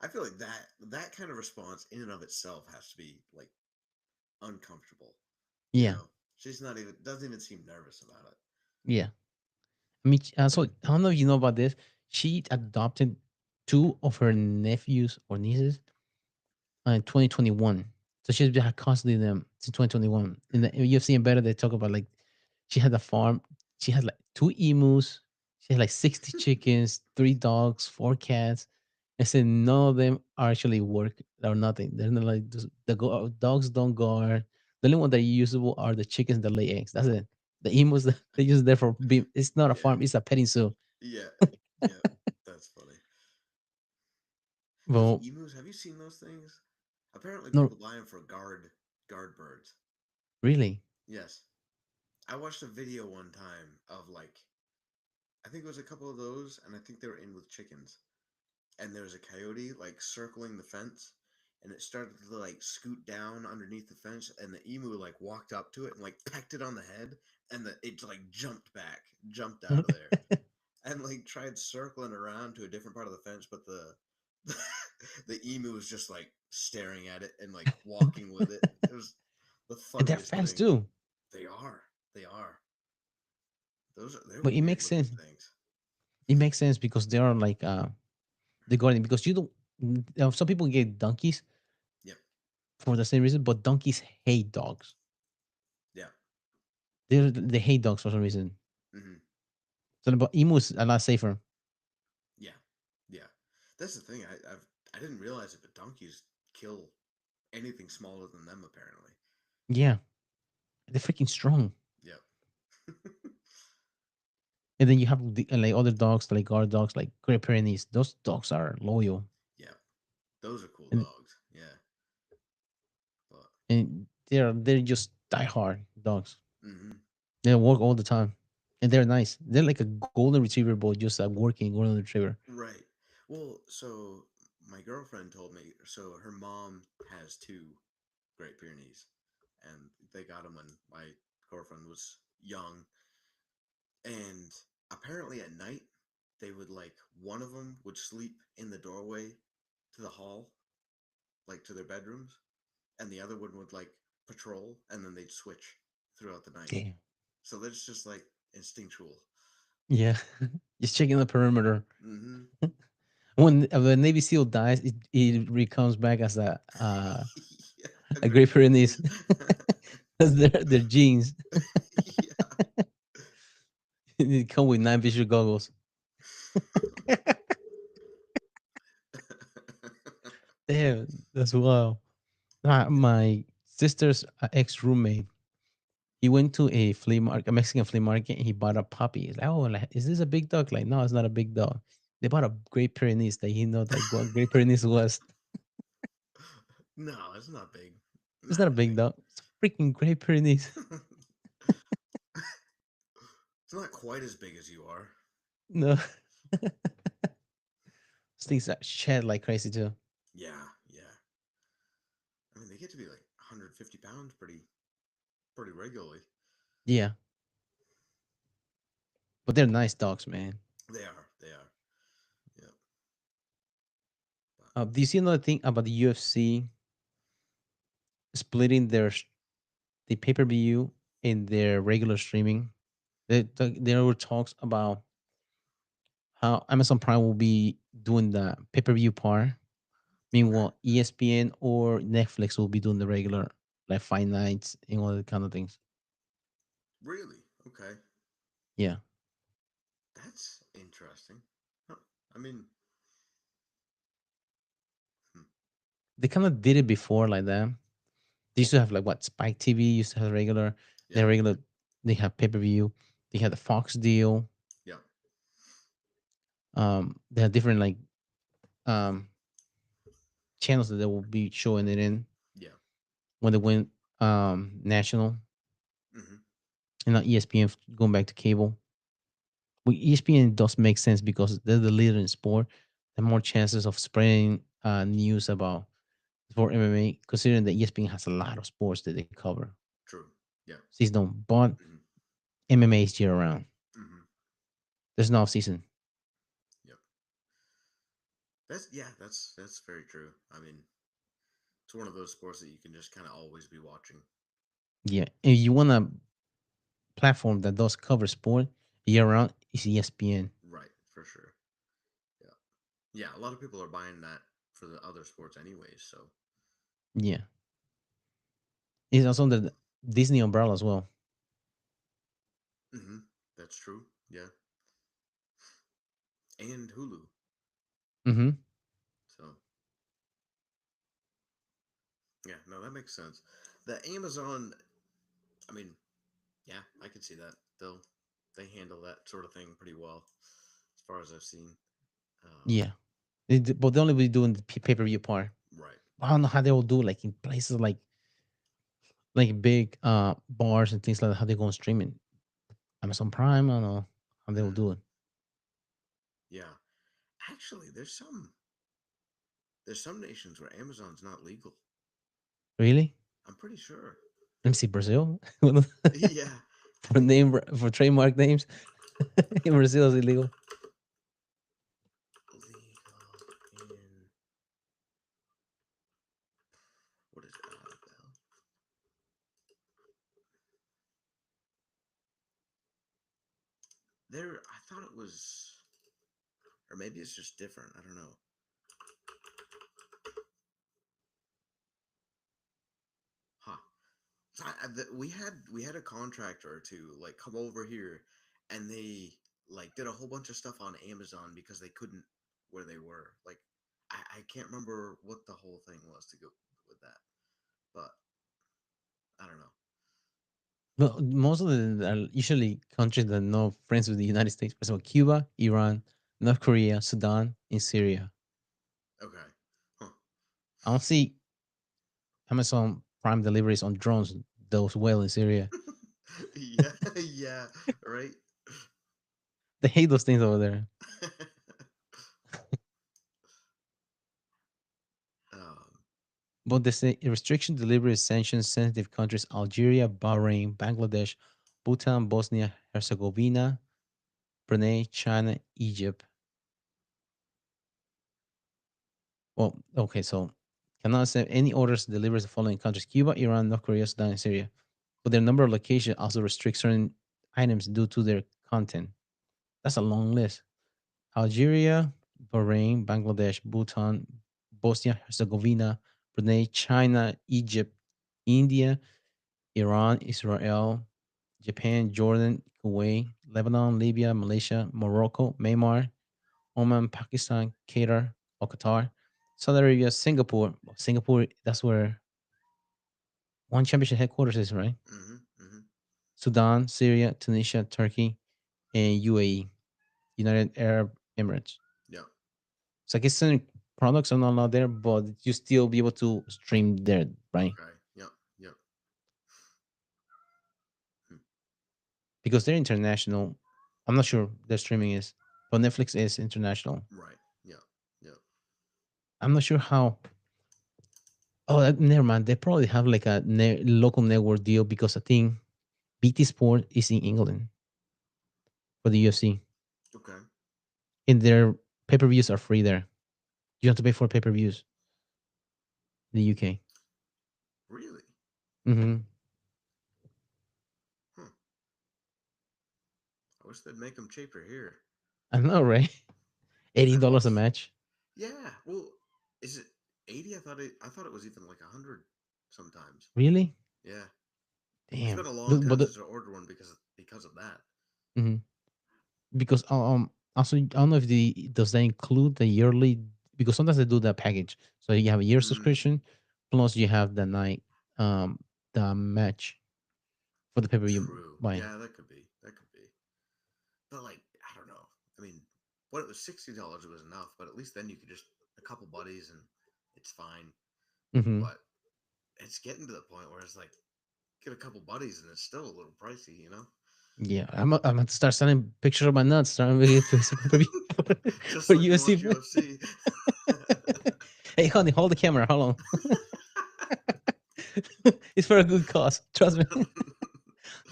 S2: I feel like that kind of response in and of itself has to be like uncomfortable. You
S1: Yeah,
S2: know, she's not even doesn't even seem nervous about it.
S1: yeah. I mean, so I don't know if you know about this. She adopted two of her nephews or nieces in 2021. So she's been constantly them since 2021. In the UFC and better, they talk about like she had a farm. She had like two emus. She had like 60 chickens, three dogs, four cats. I said none of them are actually work or nothing. They're not like dogs don't guard. The only one that are usable are the chickens that lay eggs. That's it. The emus they use there for being. It's not a
S2: Yeah.
S1: farm. It's a petting zoo.
S2: Yeah. Yeah. That's funny. Those
S1: Well,
S2: emus, have you seen those things? Apparently
S1: no,
S2: people buy them for guard birds.
S1: really.
S2: Yes. I watched a video one time of like I think it was a couple of those and I think they were in with chickens. And there was a coyote like circling the fence and it started to like scoot down underneath the fence and the emu like walked up to it and like pecked it on the head and it like jumped back, jumped out of there and like tried circling around to a different part of the fence but the emu was just like staring at it and like walking with it. It was the
S1: And they're
S2: funniest
S1: fast
S2: thing.
S1: too.
S2: They are. They are. They're
S1: But it
S2: weird
S1: makes
S2: looking
S1: sense.
S2: things.
S1: It makes sense because they are like the guardian. Because you don't. Some people get donkeys
S2: Yep.
S1: for the same reason, but donkeys hate dogs.
S2: Yeah.
S1: They hate dogs for some reason.
S2: Hmm.
S1: So but emus are a lot safer.
S2: Yeah. Yeah. That's the thing. I didn't realize it, but donkeys kill anything smaller than them. Apparently.
S1: Yeah, they're freaking strong.
S2: Yep.
S1: And then you have like other dogs, like guard dogs, like Great Pyrenees. Those dogs are loyal,
S2: Yep. Those are cool
S1: and
S2: dogs. Yeah. But.
S1: they're just diehard dogs.
S2: Hmm.
S1: They work all the time, and they're nice. They're like a golden retriever, but just a working golden retriever.
S2: Right. Well, so my girlfriend told me. So her mom has two Great Pyrenees, and they got them when my girlfriend was young. And apparently at night, they would like one of them would sleep in the doorway to the hall, like to their bedrooms, and the other one would like patrol, and then they'd switch throughout the night.
S1: Damn.
S2: So that's just like instinctual.
S1: Yeah, just checking the perimeter.
S2: Mm-hmm.
S1: When the Navy SEAL dies, it comes back as
S2: Yeah, a
S1: a
S2: Great
S1: Great Pyrenees.
S2: Pyrenees.
S1: That's their genes.
S2: Yeah.
S1: They come with night vision goggles. Damn, that's wild. My sister's ex roommate, he went to a flea market, a Mexican flea market, and he bought a puppy. He's like, "Oh, like, is this a big dog?" Like, no, it's not a big dog. They bought a Great Pyrenees that he know that what Great Pyrenees was.
S2: No, it's not big.
S1: It's not
S2: Not
S1: a big
S2: big.
S1: dog. It's a freaking Great Pyrenees.
S2: It's not quite as big as you are.
S1: No, these things that shed like crazy too.
S2: Yeah, yeah. I mean, they get to be like 150 pounds pretty regularly.
S1: Yeah, but they're nice dogs, man.
S2: They are. They are. Yeah. But
S1: Do you see another thing about the UFC splitting the pay per view in their regular streaming? There were talks about how Amazon Prime will be doing the pay per view part.
S2: okay.
S1: Meanwhile, ESPN or Netflix will be doing the regular, like fight nights and all that kind of things.
S2: Really? Okay.
S1: Yeah,
S2: That's interesting. Huh. I mean, hmm,
S1: They kind of did it before like that. They used to have like what Spike TV used to have regular,
S2: yeah,
S1: their regular. They have pay per view. They had the Fox deal.
S2: yeah,
S1: They had different like um channels that they will be showing it in
S2: yeah.
S1: when they went national,
S2: Hmm.
S1: and not ESPN going back to cable. Well, ESPN does make sense because they're the leader in sport. There are more chances of spreading news about for MMA, considering that ESPN has a lot of sports that they cover.
S2: True. Yeah.
S1: Season, but
S2: Hmm.
S1: MMA is year round.
S2: Hmm.
S1: There's no off season.
S2: Yep. That's yeah. That's very true. I mean, it's one of those sports that you can just kind of always be watching.
S1: Yeah, if you want a platform that does cover sport year round, is ESPN.
S2: Right. For sure. Yeah. Yeah. A lot of people are buying that for the other sports, anyways. So.
S1: Yeah, it's also under the Disney umbrella as well.
S2: Hmm. That's true. Yeah. And Hulu.
S1: Mm-hmm.
S2: So yeah. No, that makes sense. The Amazon. I mean, yeah, I can see that. They handle that sort of thing pretty well, as far as I've seen. Um,
S1: Yeah, but they only be doing the pay per view part.
S2: right.
S1: I don't know how they will do like in places like big bars and things like that. How they going streaming Amazon Prime? I don't know how they will
S2: Hmm.
S1: do it.
S2: Yeah. Actually, there's some nations where Amazon's not legal.
S1: Really?
S2: I'm pretty sure.
S1: Let me see Brazil
S2: Yeah.
S1: for name for trademark names. In Brazil is illegal.
S2: Legal in what is it? Bell? There, I thought it was, or maybe it's just different. I don't know. Huh. We had a contractor or two like come over here, and they like did a whole bunch of stuff on Amazon because they couldn't where they were. Like I can't remember what the whole thing was to go with that, but I don't know.
S1: Well, most of them are usually countries that are not friends with the United States. For example, Cuba, Iran, North Korea, Sudan, and Syria.
S2: Okay. Huh.
S1: I don't see Amazon Prime deliveries on drones those well in Syria.
S2: Yeah, yeah, right.
S1: They hate those things over there.
S2: um,
S1: But the restriction delivery sanctions sensitive countries Algeria, Bahrain, Bangladesh, Bhutan, Bosnia, Herzegovina, Brunei, China, Egypt. Well, okay, so cannot accept any orders delivered to the following countries: Cuba, Iran, North Korea, Sudan, and Syria. But their number of locations also restricts certain items due to their content. That's a long list. Algeria, Bahrain, Bangladesh, Bhutan, Bosnia Herzegovina, Brunei, China, Egypt, India, Iran, Israel, Japan, Jordan, Kuwait, Lebanon, Libya, Malaysia, Morocco, Myanmar, Oman, Pakistan, Qatar or Qatar, Saudi Arabia, Singapore. Singapore, that's where one championship headquarters is, right?
S2: hmm hmm
S1: Sudan, Syria, Tunisia, Turkey, and UAE, United Arab Emirates.
S2: Yeah.
S1: So I guess certain products are not allowed there, but you still be able to stream there, right?
S2: Okay. Yep. Yep. Hmm.
S1: Because they're international. I'm not sure their streaming is, but Netflix is international.
S2: Right. Yep. Yep.
S1: I'm not sure how. Oh, never mind. They probably have like a local network deal because I think BT Sport is in England for the UFC,
S2: Okay.
S1: and their pay per views are free there. You have to pay for pay per views in the UK.
S2: Really?
S1: Hmm.
S2: Huh. I wish they'd make them cheaper here.
S1: I know, right? eighty
S2: That
S1: dollars a
S2: must.
S1: match.
S2: Yeah. Well, is it 80? I thought it was even like 100 sometimes.
S1: Really?
S2: Yeah. It's been
S1: Damn.
S2: a long
S1: But
S2: time since I ordered one because of that.
S1: mhm. Because Also, I don't know if the does that include the yearly, because sometimes they do that package. So you have a year
S2: Mm,
S1: subscription plus you have the night the match for the pay-per-view
S2: true.
S1: buying.
S2: Yeah, that could be. That could be. But like, I don't know. I mean, what it was $60 was enough, but at least then you could just a couple buddies and it's fine.
S1: Hmm.
S2: But it's getting to the point where it's like get a couple buddies and it's still a little pricey, you know?
S1: Yeah, I'm going to start selling pictures of my nuts, starting to get pay-per-view
S2: Just
S1: for
S2: like you
S1: UFC.
S2: watch UFC.
S1: Hey, honey, hold the camera. Hold on. It's for a good cause. Trust me.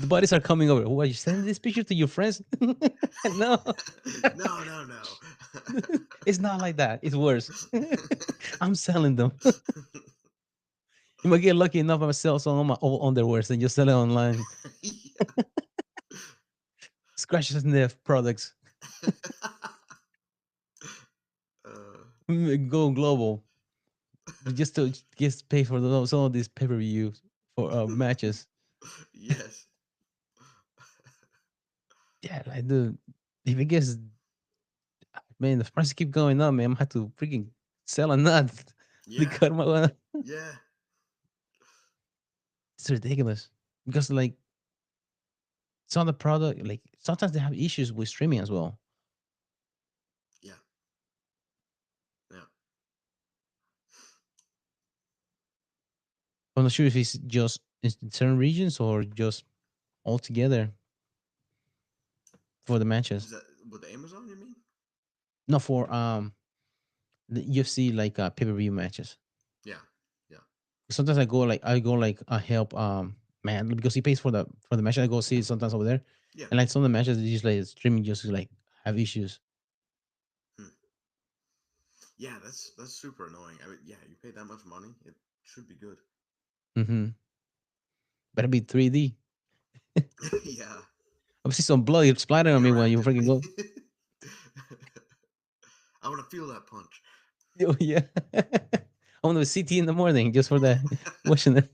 S1: The buddies are coming over. What, you sending this picture to your friends? No.
S2: No, no, no.
S1: It's not like that. It's worse. I'm selling them. You might get lucky enough. I'm sell some of my old underwears and just sell it online.
S2: Yeah.
S1: Scratch and sniff products.
S2: uh,
S1: Go global. Just to just pay for some of these pay-per-views for matches.
S2: yes.
S1: Yeah, like dude, if it gets, man, the prices keep going up, man. I'm have to freaking sell a nut. They
S2: Yeah.
S1: cut my
S2: Yeah.
S1: It's ridiculous because like some of the product, like sometimes they have issues with streaming as well.
S2: Yeah. Yeah.
S1: I'm not sure if it's just in certain regions or just altogether for the matches.
S2: Is that with Amazon, you mean?
S1: Not for the UFC like pay-per-view matches.
S2: Yeah. Yeah.
S1: Sometimes I go like I help man because he pays for the match. I go see it sometimes over there,
S2: Yeah.
S1: and like some of the matches they just like streaming just like have issues.
S2: Hmm. Yeah, that's super annoying. I mean, yeah, you pay that much money, it should be good.
S1: Mm-hmm. Better be 3D.
S2: Yeah.
S1: I see some blood splattering on me when you
S2: Interactive.
S1: freaking go.
S2: I want to feel that punch.
S1: Oh yeah. I want to CT in the morning just for that. Watching it.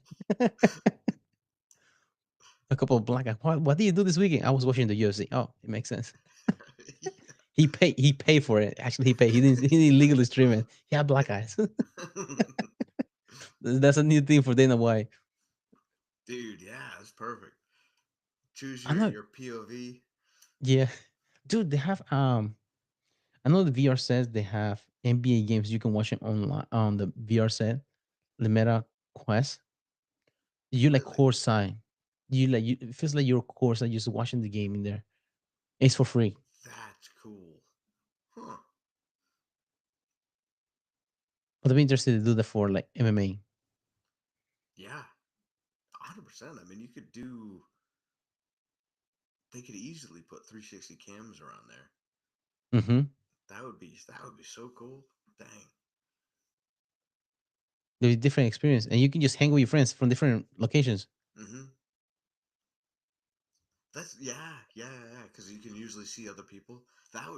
S1: A couple of black. What did you do this weekend? I was watching the UFC. Oh, it makes sense. He paid for it. Actually, he paid. He didn't legally stream it. He had black eyes. That's a new thing for Dana White.
S2: Dude, yeah, that's perfect. Choose
S1: I'm
S2: your
S1: not.
S2: your POV.
S1: Yeah, dude. They have I know the VR says they have NBA games you can watch it online on the VR set, the Meta Quest. You like
S2: Really?
S1: courtside. It feels like you're courtside just watching the game in there. It's for free.
S2: That's cool. Huh.
S1: But I'd be interested to do that for like MMA.
S2: Yeah. 100%. I mean, you could do they could easily put 360 cams around there.
S1: Mm-hmm.
S2: That would be so cool. Dang.
S1: There's a different experience, and you can just hang with your friends from different locations.
S2: Mhm. That's yeah, yeah, yeah, cuz you can usually see other people.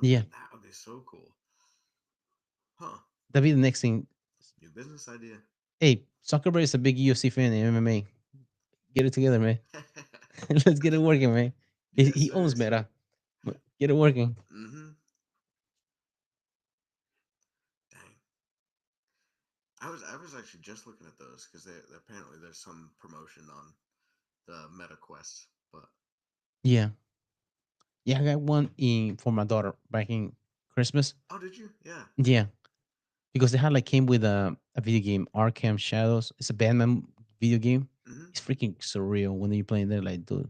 S1: Yeah,
S2: That would be so cool. Huh.
S1: that'd be the next thing.
S2: New business idea.
S1: Hey, Zuckerberg is a big UFC fan in MMA. Get it together, man. Let's get it working, man. He,
S2: Yes,
S1: he
S2: sir.
S1: owns Meta. Get it working.
S2: Mhm. Dang. I was actually just looking at those cuz they apparently there's some promotion on the Meta Quest, but
S1: Yeah, yeah. I got one in for my daughter back in Christmas.
S2: oh, did you? Yeah.
S1: Yeah, because they had like came with a video game, Arkham Shadows. It's a Batman video game.
S2: Mhm.
S1: It's freaking surreal when you playing there, like dude.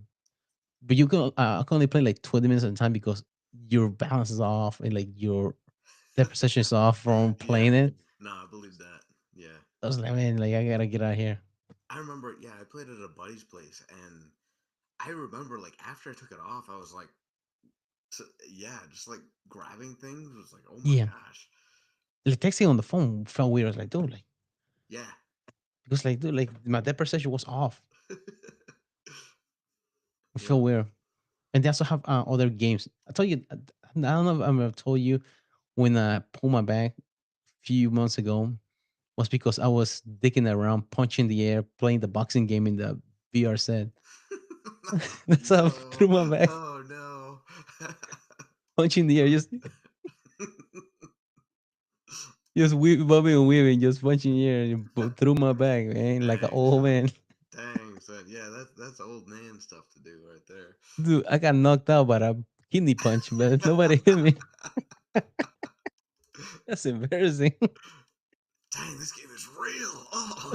S1: But I can only play like 20 minutes at a time because your balance is off and like your the precision is off from
S2: Yeah.
S1: playing it.
S2: No, I believe that. Yeah.
S1: I was like, man, like I gotta get out of here.
S2: I remember, yeah, I played at a buddy's place, and I remember, like, after I took it off, I was like, yeah, just like grabbing things was like, oh my
S1: Yeah,
S2: gosh.
S1: like texting on the phone felt weird. I was like, dude, like
S2: Yeah.
S1: because like dude, like my depth perception was off. It
S2: Yep.
S1: felt weird. And they also have other games. I told you, I don't know if I have told you when I pulled my back a few months ago was because I was digging around, punching the air, playing the boxing game in the VR set. That's how I
S2: No.
S1: threw my back.
S2: Oh no.
S1: punching the air, just bobbing and weaving, just punching the air through my back, man, like an
S2: Dang,
S1: old
S2: son.
S1: man.
S2: Dang, son. Yeah, that's old man stuff to do right there.
S1: Dude, I got knocked out by a kidney punch, but nobody hit me. That's embarrassing.
S2: Dang, this game is real. Oh,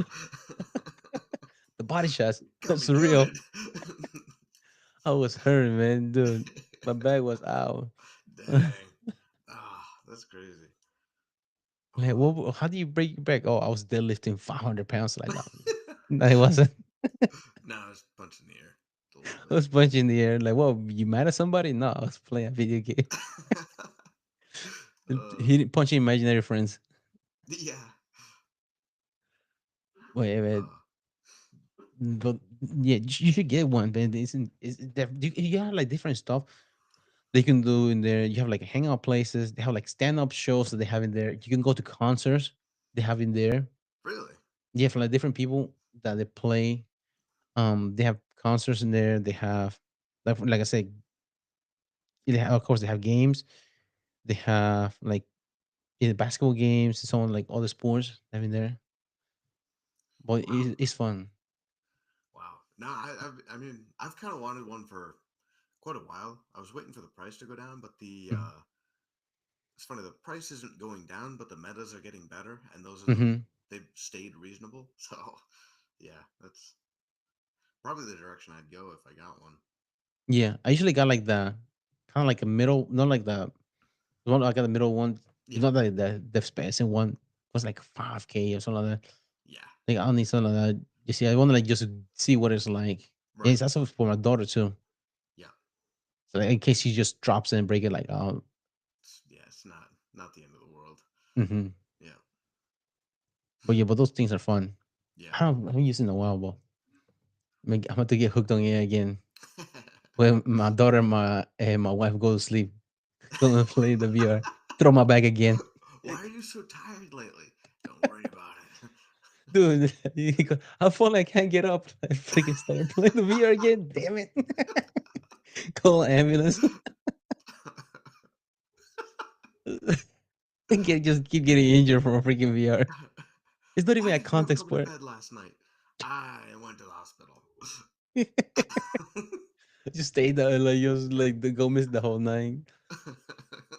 S1: The body shots
S2: got me
S1: surreal.
S2: good.
S1: I was hurt, man, dude. My back was out.
S2: Dang. Ah, that's crazy.
S1: Like,
S2: Oh.
S1: how do you break your back? Oh, I was deadlifting 500 pounds. Like, no, it wasn't.
S2: No, I was punching the air a little
S1: I
S2: bit.
S1: was punching in the air. Like, whoa, you mad at somebody? No, I was playing a video game.
S2: uh,
S1: He punching imaginary friends.
S2: yeah.
S1: Wait, wait.
S2: Uh,
S1: But yeah, you should get one. But you have like different stuff they can do in there. You have like hangout places. They have like stand up shows that they have in there. You can go to concerts they have in there.
S2: really?
S1: Yeah, for like different people that they play. They have concerts in there. They have like I said, of course they have games. They have like basketball games and so on, like all the sports they have in there. But
S2: Wow.
S1: it's fun.
S2: Wow. No, I mean, I've kind of wanted one for quite a while. I was waiting for the price to go down, but
S1: Mhm.
S2: it's funny, the price isn't going down, but the metas are getting better, and
S1: Mhm.
S2: they've stayed reasonable. So, yeah, that's probably the direction I'd go if I got one.
S1: Yeah, I usually got like the kind of like a middle, not like the one I got the middle one. It's
S2: Yeah.
S1: not like the expensive one was like 5K or something like that.
S2: Yeah.
S1: Like I don't need something like that. You see, I want to like just see what it's like. And
S2: Right.
S1: it's also for my daughter too.
S2: Yeah.
S1: So like, in case she just drops it and break it, like
S2: Yeah, it's not the end of the world.
S1: hmm.
S2: Yeah.
S1: But yeah, but those things are fun.
S2: Yeah.
S1: I haven't used it in a while, but I'm about to get hooked on it again. When my daughter and my wife go to sleep, gonna play the VR, throw my back again.
S2: Why are you so tired lately? Don't worry about
S1: Dude, I feel like I can't get up. I freaking started playing the VR again. Damn it. Call ambulance.
S2: it.
S1: Just keep getting injured from a freaking VR. It's not even
S2: Why
S1: a
S2: did you never
S1: contact
S2: come to
S1: sport.
S2: bed last night? I went to the hospital.
S1: Just stay there, like just like the go miss the whole night.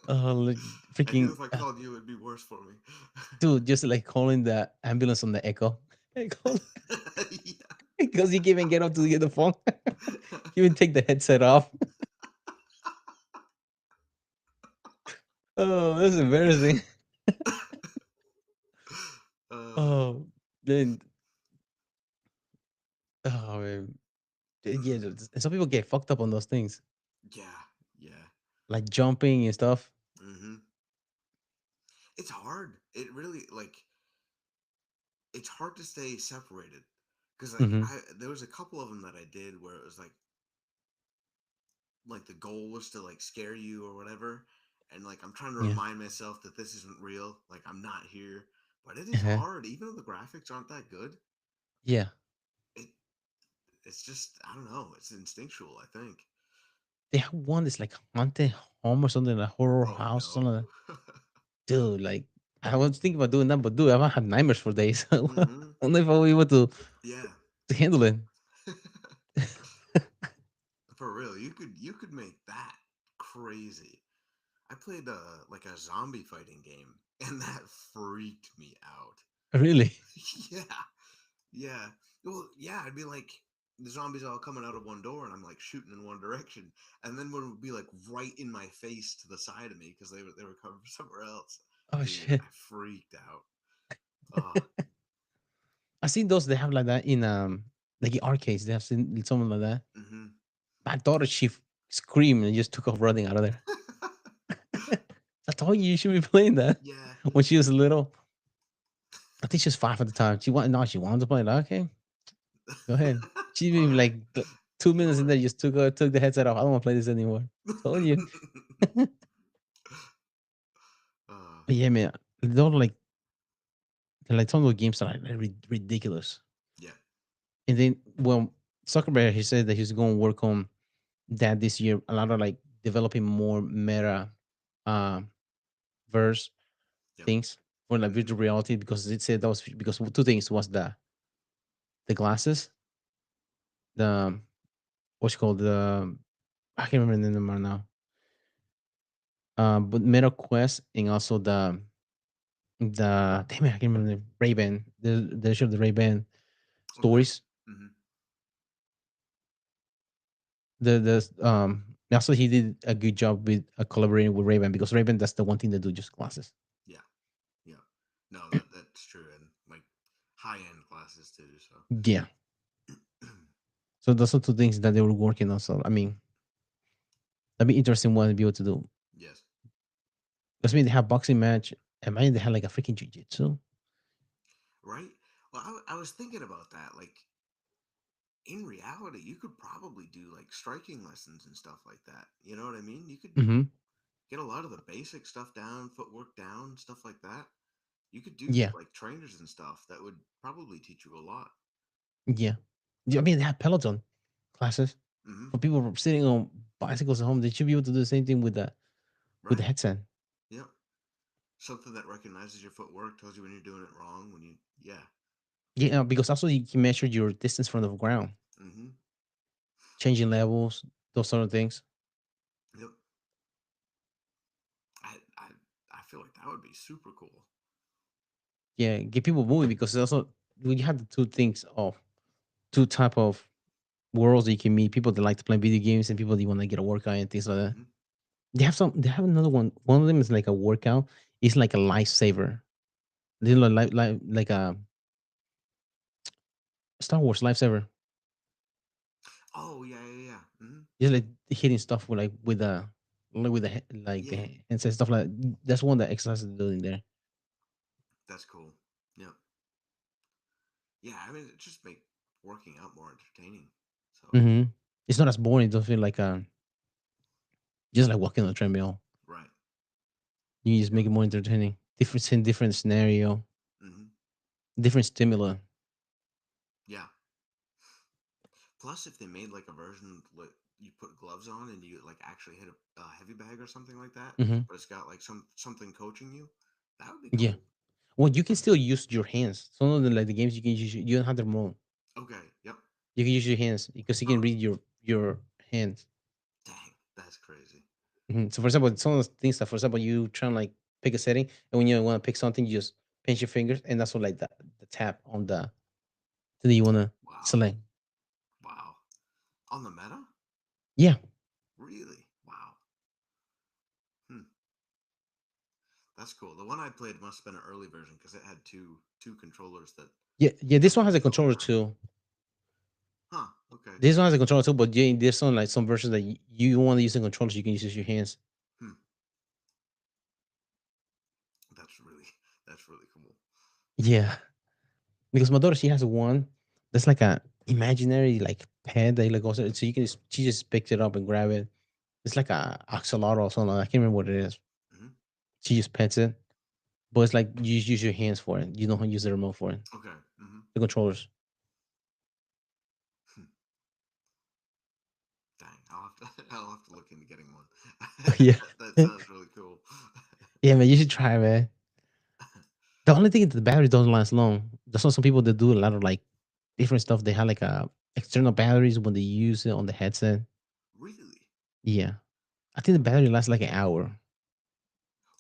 S1: Like
S2: I knew
S1: freaking
S2: if I called you, it'd be worse for me.
S1: dude, just like calling the ambulance on the echo.
S2: Yeah.
S1: Because you can't even get up to get the phone. You even take the headset off. Oh, that's embarrassing.
S2: Uh,
S1: Oh, then oh man. Yeah, some people get fucked up on those things,
S2: yeah, yeah.
S1: like jumping and stuff.
S2: Hmm. It's hard. It really it's hard to stay separated because
S1: Hmm.
S2: I there was a couple of them that I did where it was like the goal was to like scare you or whatever, and like I'm trying to
S1: Yeah.
S2: remind myself that this isn't real, like I'm not here, but it is
S1: Uh-huh.
S2: hard even though the graphics aren't that good.
S1: Yeah.
S2: it it's just, I don't know, it's instinctual, I think.
S1: They have one that's like haunted home or something, like horror
S2: Oh
S1: house or something like that.
S2: no.
S1: Dude, like I was thinking about doing that, but dude, I've had nightmares for days. I
S2: Hmm.
S1: don't know if I'll be able
S2: Yeah.
S1: to handle it.
S2: For real, you could make that crazy. I played like a zombie fighting game, and that freaked me out.
S1: Really?
S2: Yeah, yeah. Well, yeah, I'd be like the zombies all coming out of one door, and I'm like shooting in one direction, and then one would be like right in my face to the side of me because they were coming from somewhere else.
S1: Oh
S2: Dude,
S1: shit.
S2: I freaked out. Oh,
S1: I seen those they have like that in like in arcades. They have seen something like that.
S2: mm-hmm.
S1: My daughter, screamed and just took off running out of there. I told you should be playing that
S2: Yeah.
S1: when she was little. I think she was 5 at the time. She wanted to play. Like, okay, go ahead. She
S2: All
S1: been
S2: right.
S1: like 2 minutes in
S2: Sure.
S1: there, just took the headset off. I don't want to play this anymore. Told you.
S2: uh,
S1: But yeah, man. They don't like some of the games are like ridiculous.
S2: yeah.
S1: And then, well, Zuckerberg he said that he's going to work on that this year. A lot of like developing more meta um verse
S2: Yep.
S1: things for like
S2: Hmm.
S1: virtual reality, because it said that was because two things was the glasses, the what's it called, the I can't remember the name right now. But Meta Quest, and also the damn it, I can't remember the Ray Ban. The show, the Ray Ban
S2: Okay.
S1: stories.
S2: Hmm.
S1: The also he did a good job with collaborating with Ray Ban, because Ray Ban, that's the one thing they do, just glasses.
S2: Yeah. Yeah. No, that's true, and like high end classes too. So.
S1: Yeah. So those are two things that they were working on. So I mean, that'd be interesting one to be able to do.
S2: Yes.
S1: Because I mean, they have boxing match. Imagine they had like a freaking jiu-jitsu.
S2: Right. Well, I was thinking about that. Like in reality, you could probably do like striking lessons and stuff like that. You know what I mean? You could
S1: Mm-hmm.
S2: get a lot of the basic stuff down, footwork down, stuff like that. You could do
S1: Yeah.
S2: like trainers and stuff that would probably teach you a lot.
S1: Yeah. Yeah, I mean, they have Peloton classes
S2: Hmm.
S1: for people sitting on bicycles at home. They should be able to do the same thing with the
S2: Right.
S1: headset.
S2: Yep. Something that recognizes your footwork, tells you when you're doing it wrong. When you, yeah.
S1: Yeah, because also you can measure your distance from the ground,
S2: Hmm.
S1: changing levels, those sort of things.
S2: Yep. I, I, I feel like that would be super cool.
S1: Yeah, get people moving, because also when you have the two things of two type of worlds that you can meet, people that like to play video games and people that want to get a workout and things like that.
S2: Hmm.
S1: They have another one. One of them is like a workout. It's like a lifesaver. They look like a Star Wars lifesaver.
S2: Oh yeah, yeah, yeah. Hmm.
S1: Just like hitting stuff with the like
S2: Yeah,
S1: the and stuff like that's one that exercises doing there.
S2: that's cool. Yep. Yeah, I mean, it just make working out more entertaining. So,
S1: Hmm. It's not as boring. It doesn't feel like just like walking on a treadmill.
S2: right.
S1: You just
S2: Yep.
S1: make it more entertaining. Different scenario,
S2: Hmm.
S1: different stimuli.
S2: Yeah. Plus, if they made like a version like you put gloves on and you like actually hit a heavy bag or something like that,
S1: Hmm.
S2: but it's got like something coaching you, that would be
S1: Yeah.
S2: cool.
S1: Well, you can still use your hands. Some of the like the games you can use. You don't have the remote.
S2: Okay. Yep.
S1: You can use your hands because you can
S2: Huh.
S1: read your hands.
S2: Dang, that's crazy.
S1: Mhm. So, for example, some of the things that, for example, you try and like pick a setting, and when you want to pick something, you just pinch your fingers, and that's what like the tap on the thing that you want to
S2: Wow.
S1: select.
S2: Wow. On the meta?
S1: Yeah,
S2: Really? Wow. Hmm. That's cool. The one I played must have been an early version because it had two controllers that
S1: yeah, yeah.
S2: had
S1: This
S2: to
S1: one has a
S2: control
S1: controller
S2: different.
S1: too.
S2: Huh. Okay.
S1: This one has a controller too, but yeah, there's some like some versions that you want to use the controllers, you can use your hands.
S2: Hmm. That's really that's really cool.
S1: Yeah, because my daughter, she has one that's like a imaginary like pad that like goes, so you can she just picks it up and grab it. It's like a axolotl or something. I can't remember what it is.
S2: Hmm.
S1: She just pets it, but it's like you just use your hands for it. You don't use the remote for it.
S2: Okay. Hmm.
S1: The controllers.
S2: Dang, I'll have to I'll have to look into getting one.
S1: Yeah.
S2: That sounds really cool.
S1: Yeah, man, you should try, man. The only thing is the battery doesn't last long. There's also some people that do a lot of like different stuff. They have like external batteries when they use it on the headset.
S2: Really?
S1: Yeah. I think the battery lasts like an hour.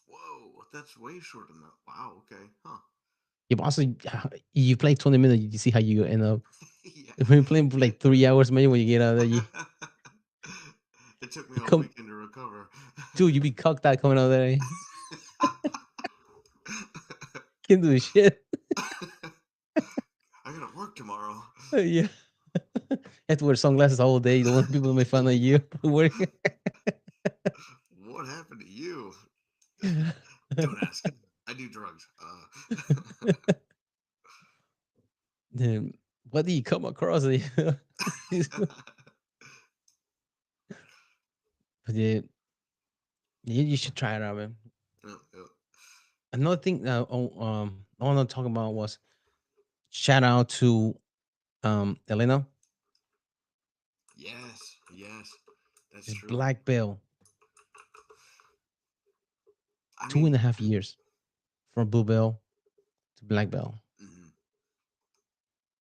S2: Whoa, that's way shorter than that. Wow. Okay. Huh.
S1: Yeah, but also you play 20 minutes, you see how you end up.
S2: Yeah.
S1: When you're playing for
S2: Yeah.
S1: like 3 hours, maybe when you get out of there, you
S2: It took me all
S1: come
S2: weekend to recover.
S1: dude, you be cocked out coming out of there. Can't do shit.
S2: I gotta work tomorrow.
S1: Yeah. Have to wear sunglasses all day. You don't want people to make fun of you for working.
S2: What happened to you? Don't ask. I do drugs.
S1: Then what do you come across? But yeah, you should try it out, man.
S2: Yeah, yeah.
S1: Another thing I want to talk about was shout out to Elena.
S2: Yes, yes, that's
S1: She's
S2: true.
S1: black belt.
S2: I
S1: two and
S2: mean,
S1: a half years from blue belt to black belt.
S2: mhm,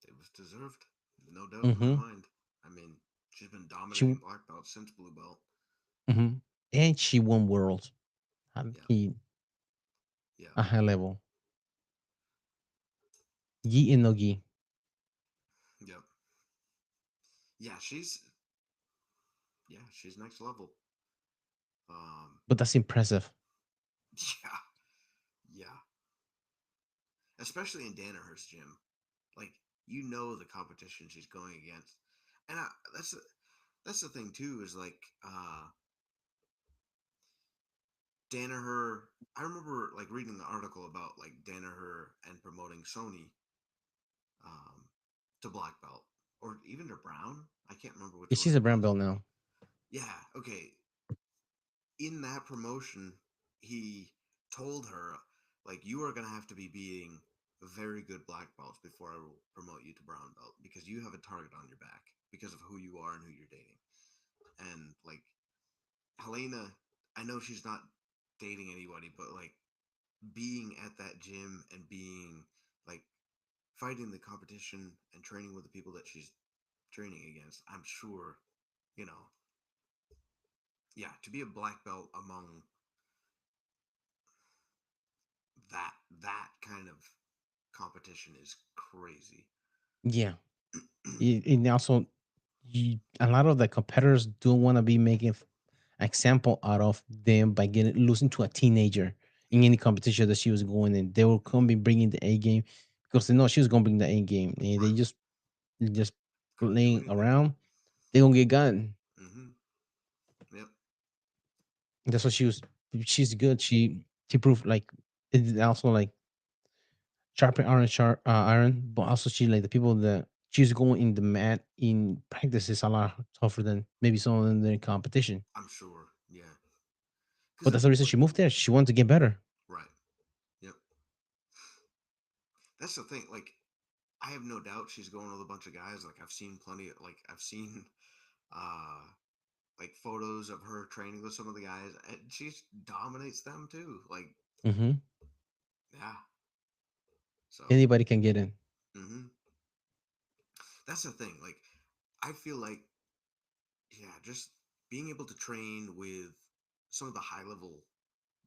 S2: it was deserved, no doubt in my
S1: Mm-hmm.
S2: mind. I mean, she's been
S1: She
S2: dominating black belt since blue belt.
S1: hmm and she won worlds.
S2: Yeah,
S1: He
S2: yeah,
S1: a high level. Gi and no gi,
S2: yep, yeah. She's next level. Um,
S1: but that's impressive.
S2: yeah, yeah. Especially in Danaher's gym, like the competition she's going against, and that's the thing too is like Danaher. I remember like reading the article about like Danaher and promoting Sony um, to black belt or even to brown. I can't remember which one
S1: She's
S2: it
S1: a brown
S2: was.
S1: belt now.
S2: Yeah, okay. In that promotion, he told her like you are gonna have to be beating very good black belts before I will promote you to brown belt because you have a target on your back because of who you are and who you're dating. And like Helena, I know she's not dating anybody, but like being at that gym and being like fighting the competition and training with the people that she's training against, I'm sure, you know, yeah, to be a black belt among that kind of competition is crazy.
S1: Yeah, and also a lot of the competitors don't want to be making example out of them by getting losing to a teenager in
S2: Yeah.
S1: any competition that she was going in. They will come be bringing the A game because they know she was going to bring the A game, and
S2: Right.
S1: they just
S2: Couldn't do
S1: playing
S2: anything.
S1: around. They gonna get gotten.
S2: Mm-hmm. Yep.
S1: That's what she was. She's good. She proved like it also like sharpen iron, but also she like the people that she's going in the mat in practice is a lot tougher than maybe some of them in competition.
S2: I'm sure. Yeah. Because
S1: But that's the reason
S2: like
S1: she moved there. She wanted to get better.
S2: right. Yep. That's the thing. Like I have no doubt she's going with a bunch of guys. Like I've seen plenty. Like I've seen uh like photos of her training with some of the guys, and she dominates them too. Like
S1: Hmm.
S2: yeah. So
S1: Anybody can get in.
S2: hmm that's the thing. Like I feel like yeah, just being able to train with some of the high level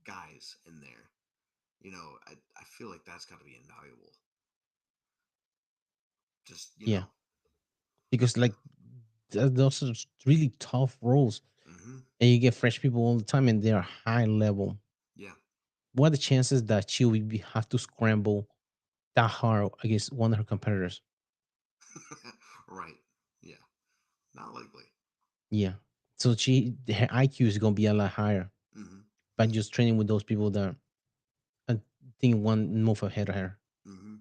S2: guys in there. I feel like that's got to be invaluable. Just
S1: Yeah, because like those are really tough roles,
S2: hmm
S1: and you get fresh people all the time, and they are high level.
S2: yeah,
S1: What are the chances that she will have to scramble that hard against one of her competitors?
S2: right, yeah, not likely.
S1: Yeah. So her IQ is gonna be a lot higher
S2: hmm
S1: by just training with those people that I think one move ahead of her.
S2: hmm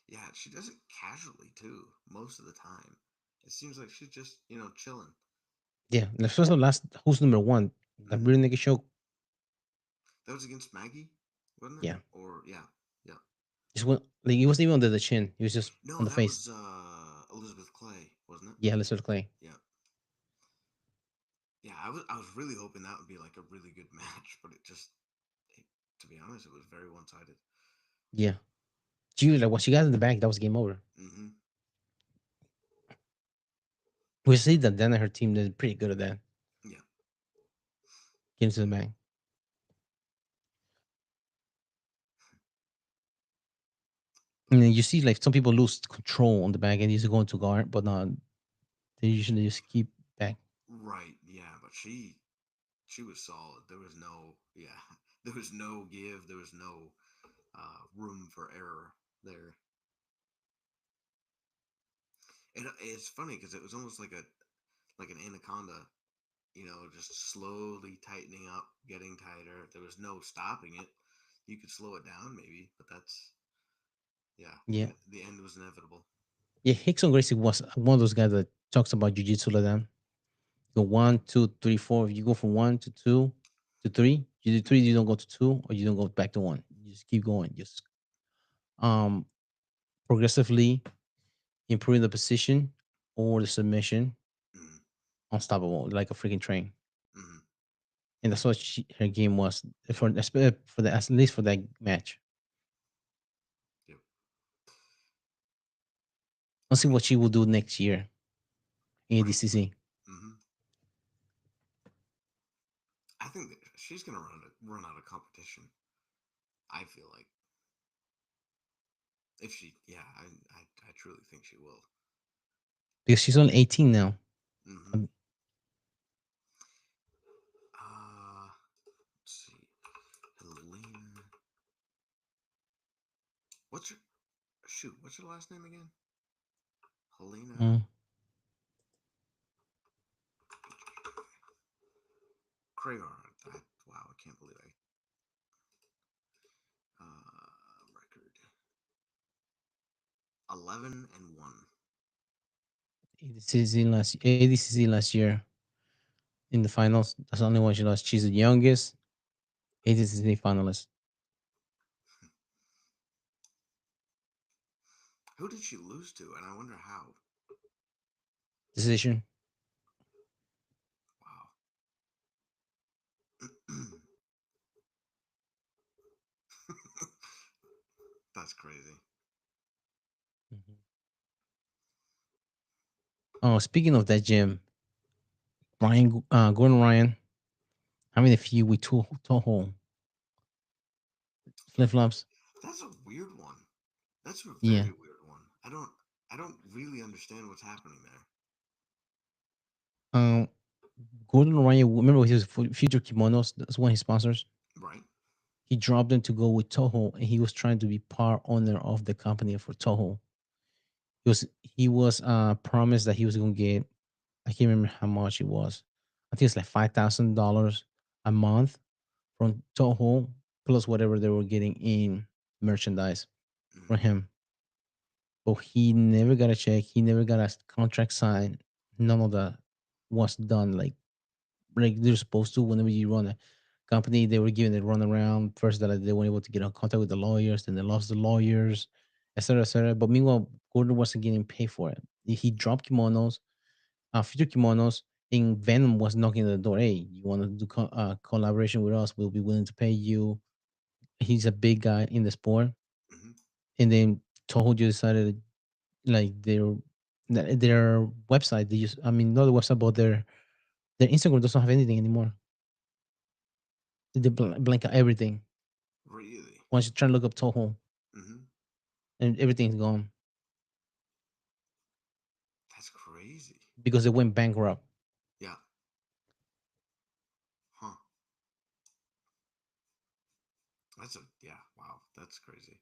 S2: Yeah, she does it casually too. Most of the time, it seems like she's just chilling.
S1: Yeah. The first and last who's number one? The
S2: hmm
S1: Real Nigga Show.
S2: That was against Maggie, wasn't it?
S1: Yeah.
S2: Or yeah, yeah.
S1: Just one like it wasn't even under the chin. It was just on
S2: No,
S1: the
S2: that
S1: face.
S2: was Elizabeth Clay, wasn't it?
S1: Yeah, Elizabeth Clay.
S2: Yeah, yeah. I was really hoping that would be like a really good match, but it, to be honest, it was very one sided.
S1: Yeah. She like what she got in the back, that was game over.
S2: hmm
S1: We see that then her team is pretty good at that.
S2: Yeah.
S1: Getting to the back. And then you see like some people lose control on the back and he's going to guard, but not they usually just keep back.
S2: Right. Yeah, but she was solid. There was no yeah, there was no give. There was no room for error there. And it's funny because it was almost like an anaconda, just slowly tightening up, getting tighter. There was no stopping it. You could slow it down maybe, but that's yeah.
S1: Yeah.
S2: The end was inevitable.
S1: Yeah, Hickson Gracie was one of those guys that talks about jujitsu like that. Go one, two, three, four. If you go from one to two to three, you do three, you don't go to two, or you don't go back to one. You just keep going. Just um progressively improving the position or the submission.
S2: Mm.
S1: unstoppable, like a freaking train.
S2: Hmm.
S1: And that's what her game was for the at least for that match.
S2: Yep.
S1: Let's
S2: I
S1: see
S2: mean,
S1: what she will do next year in
S2: right.
S1: ADCC.
S2: Hmm. I think that she's gonna run out of competition. I feel like if she, yeah, I truly think she will.
S1: Because she's only 18 now.
S2: Hmm.
S1: Um,
S2: Let's see, Helena. What's her shoot? What's her last name again? Helena
S1: mm,
S2: Kragar. Wow, I can't believe record 11-1.
S1: ADCC last year in the finals. That's the only one she lost. She's the youngest ADCC finalist.
S2: Who did she lose to? And I wonder how.
S1: Decision.
S2: Wow. That's crazy.
S1: Mhm. Oh, speaking of that gym, Gordon Ryan having a feud with Toho flip flops.
S2: That's a weird one. That's a
S1: Yeah.
S2: very weird one. I don't really understand what's happening there.
S1: Um, Gordon Ryan. Remember with his Future Kimonos? That's one of his sponsors.
S2: Right?
S1: He dropped them to go with Toho, and he was trying to be part owner of the company for Toho. He was promised that he was going to get. I can't remember how much it was. I think it's like $5,000 a month from Toho plus whatever they were getting in merchandise from
S2: Mm-hmm.
S1: him. But he never got a check. He never got a contract signed. None of that was done like they're supposed to. Whenever you run a company, they were given a runaround first that they weren't able to get in contact with the lawyers, then they lost the lawyers, etc., etc. But meanwhile, Gordon wasn't getting paid for it. He dropped kimonos, future kimonos. And Venom was knocking at the door. Hey, you want to do collaboration with us? We'll be willing to pay you. He's a big guy in the sport.
S2: Mm-hmm.
S1: And then Toho just decided like their website. They just, I mean, not the website, but their Instagram doesn't have anything anymore. They blank out everything.
S2: Really?
S1: Once you try to look up Toho,
S2: Mm-hmm.
S1: and everything's gone
S2: That's crazy.
S1: because they went bankrupt.
S2: Yeah. Huh. That's a yeah. Wow. That's crazy.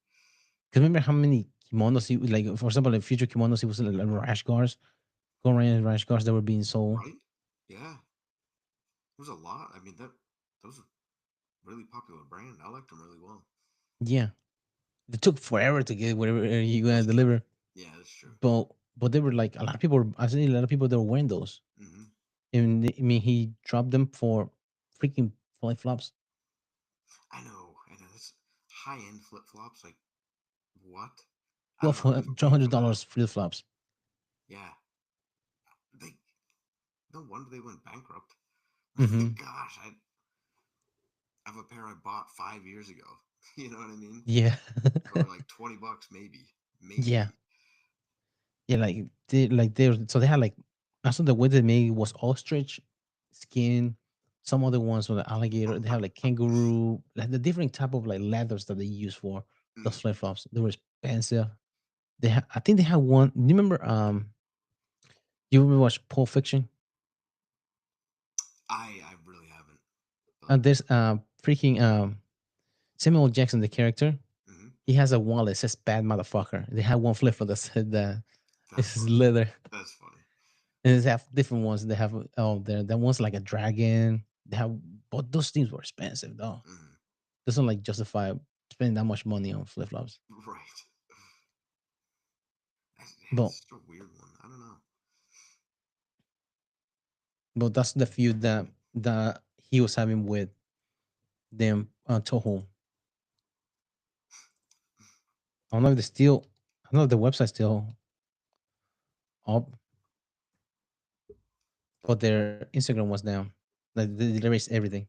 S1: Because remember how many kimonos he like, for example, like future kimonos, it was like rash guards, Korean rash guards that were being sold.
S2: Right? Yeah. There's a lot. I mean that those are really popular brand. I like them really well.
S1: Yeah, they took forever to get whatever you gonna
S2: That's true.
S1: deliver,
S2: Yeah, that's true.
S1: but they were like a lot of people. I see a lot of people that were wearing those,
S2: Mm-hmm.
S1: and I mean he dropped them for freaking flip flops.
S2: I know. I know. That's high end flip flops. Like what? I don't
S1: Twelve
S2: know how people
S1: twelve
S2: pay for
S1: hundred
S2: that.
S1: dollars flip flops.
S2: Yeah. They no wonder they went bankrupt.
S1: Mm-hmm.
S2: Gosh, I have a pair I bought 5 years ago. You know what I mean?
S1: Yeah,
S2: For like $20, maybe,
S1: yeah,
S2: maybe.
S1: yeah. So they had like, I saw the way they made was ostrich skin. Some other ones were the alligator. They have like kangaroo, like the different type of like leathers that they use for those
S2: Mm.
S1: flip flops. They were expensive. I think they had one. Do you remember? You remember watch Pulp Fiction?
S2: I really haven't, but
S1: And there's freaking Samuel Jackson, the character.
S2: mhm,
S1: He has a wallet that says "bad motherfucker." They had one flip flop that said that
S2: that's
S1: it's
S2: funny.
S1: leather.
S2: That's funny.
S1: And they have different ones. They have there. That one's like a dragon. They have, but those things were expensive though.
S2: Mm.
S1: Doesn't like justify spending that much money on flip flops.
S2: Right.
S1: But
S2: It's such a weird one. I don't know.
S1: that's the feud that he was having with them Toho. I don't know if they still. I don't know if the website's still up. but their Instagram was down. Like they erased everything.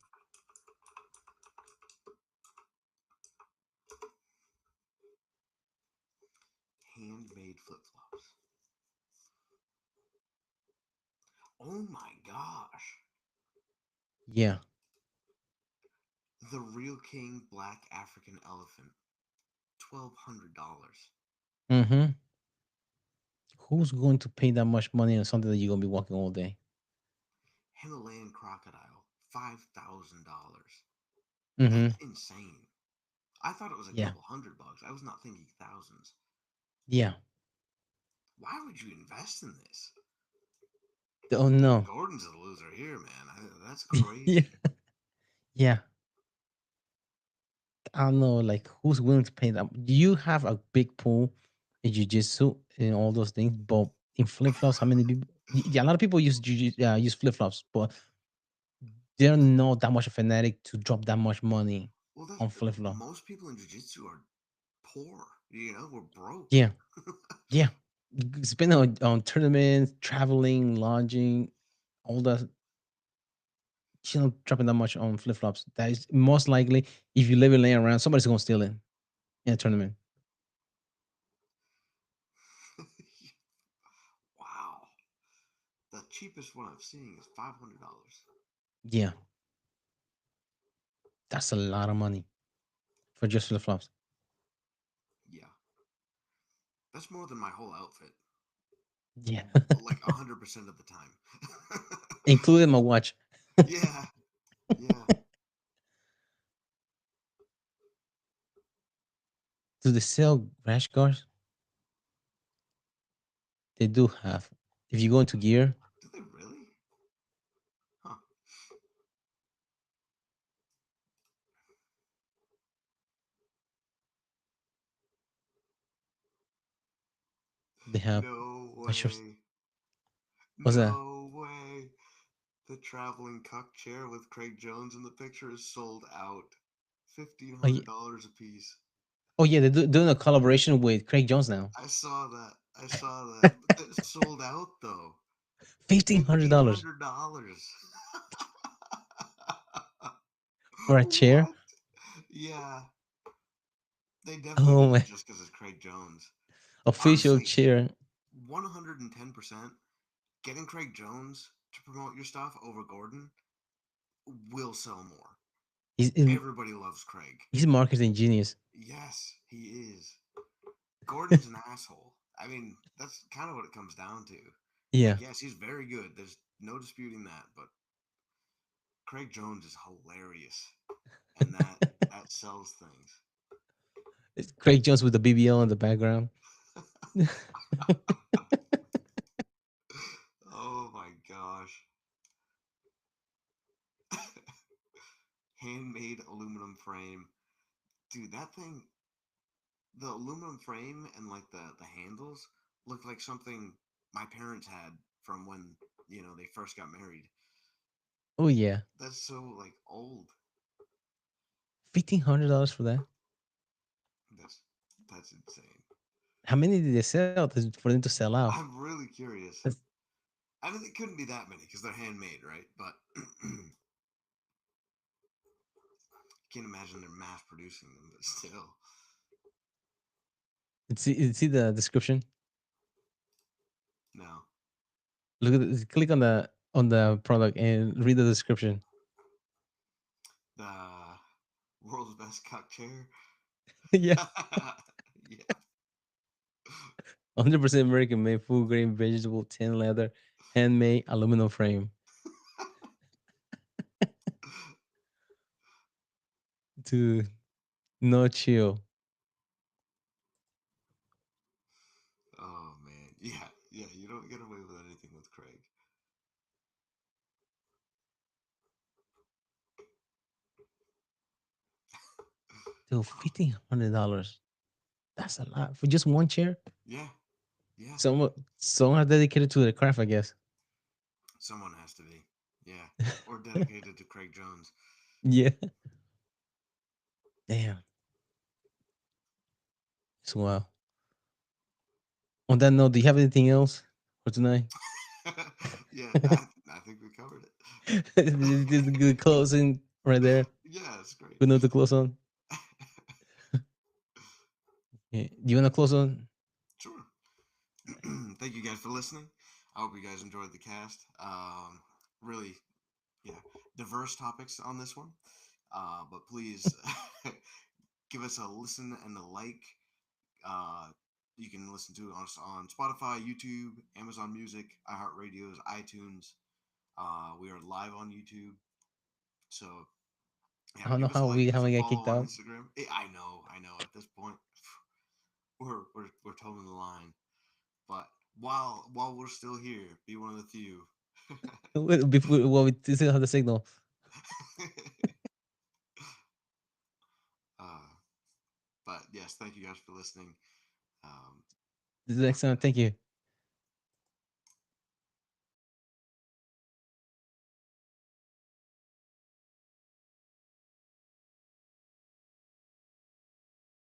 S2: Handmade flip flops. Oh my gosh.
S1: Yeah.
S2: The Real King Black African Elephant. $1,200.
S1: Mm-hmm. Who's going to pay that much money on something that you're gonna be walking all day?
S2: Himalayan crocodile. $5,000.
S1: Mm-hmm.
S2: That's insane. I thought it was a
S1: Yeah.
S2: couple $100. I was not thinking thousands.
S1: Yeah.
S2: Why would you invest in this?
S1: Oh no.
S2: Gordon's a loser here, man. That's
S1: Yeah.
S2: crazy.
S1: Yeah. I don't know, like who's willing to pay that? Do you have a big pool in jujitsu and all those things? But in flip flops, how many people? Yeah, a lot of people use use flip flops, but they're not that much a fanatic to drop that much money
S2: Well, that's
S1: on flip flop.
S2: most people in jiu-jitsu are poor. We're broke.
S1: Yeah, yeah. Spending on tournaments, traveling, lodging, all that. You know, dropping that much on flip flops. That is most likely if you leave it laying around, somebody's gonna steal it in a tournament.
S2: Wow. The cheapest one I've seen is $500.
S1: Yeah, that's a lot of money for just flip flops.
S2: Yeah. That's more than my whole outfit.
S1: Yeah,
S2: Like 100% of the time.
S1: including my watch.
S2: Yeah. Yeah.
S1: Do they sell rash guards? They do have. If you go into gear,
S2: Do they really? Huh.
S1: they have.
S2: No
S1: Not sure.
S2: way.
S1: What's that?
S2: No way. The traveling cuck chair with Craig Jones in the picture is sold out.
S1: Oh yeah,
S2: $1,500 a piece.
S1: oh yeah. They're doing a collaboration with Craig Jones now.
S2: I saw that. I saw that. But that's sold out though.
S1: $1,500
S2: $1,500.
S1: for a chair.
S2: What? Yeah, they definitely
S1: Oh
S2: did it
S1: my!
S2: just because it's Craig Jones.
S1: Official
S2: Honestly,
S1: chair.
S2: 110%, getting Craig Jones to promote your stuff over Gordon will sell more.
S1: He's
S2: Everybody loves Craig.
S1: he's marketing genius.
S2: Yes, he is. Gordon's an asshole. I mean, that's kind of what it comes down to.
S1: Yeah,
S2: Like, yes, he's very good. There's no disputing that, but Craig Jones is hilarious, and that sells things.
S1: it's Craig Jones with the BBL in the background.
S2: Oh my gosh. Handmade aluminum frame. Dude, that thing, the aluminum frame and like the handles look like something my parents had from when, they first got married.
S1: Oh yeah,
S2: That's so like old.
S1: $1,500 for that.
S2: That's that's insane.
S1: How many did they sell for them to sell out?
S2: I'm really curious.
S1: That's-
S2: I mean, it couldn't be that many because they're handmade, right? But can't imagine they're mass producing them, but still.
S1: see the description.
S2: No.
S1: Look at click on the product and read the description.
S2: The world's best cuck chair.
S1: Yeah,
S2: Yeah.
S1: 100% American made, food grain, vegetable, tin leather, handmade, aluminum frame. Dude, no chill.
S2: Oh man. Yeah. Yeah. You don't get away with anything with Craig.
S1: Dude,
S2: Wow.
S1: $1,500. That's a lot for just one chair.
S2: Yeah. Yeah.
S1: Someone dedicated to the craft, I guess.
S2: Someone has to be. Yeah. Or dedicated to Craig Jones.
S1: Yeah. Damn. It's wild. On that note, do you have anything else for tonight?
S2: Yeah. I think covered it.
S1: This is a good closing right there.
S2: Yeah, it's great.
S1: Good note to close on. Yeah. Do you want to close on?
S2: Sure. Thank you guys for listening. I hope you guys enjoyed the cast. Really, yeah, diverse topics on this one. But please give us a listen and a like. Uh, you can listen to us on Spotify, YouTube, Amazon Music, iHeartRadios, iTunes. We are live on YouTube. So, yeah,
S1: I don't know
S2: give us a
S1: how
S2: like,
S1: we
S2: give us a
S1: haven't get
S2: follow
S1: kicked
S2: on
S1: out.
S2: Instagram. I know. At this point, we're toeing the line. But while we're still here, be one of the few.
S1: Before, well, we still have the signal.
S2: uh, but yes, thank you guys for listening.
S1: This is
S2: Yeah,
S1: excellent. Thank you.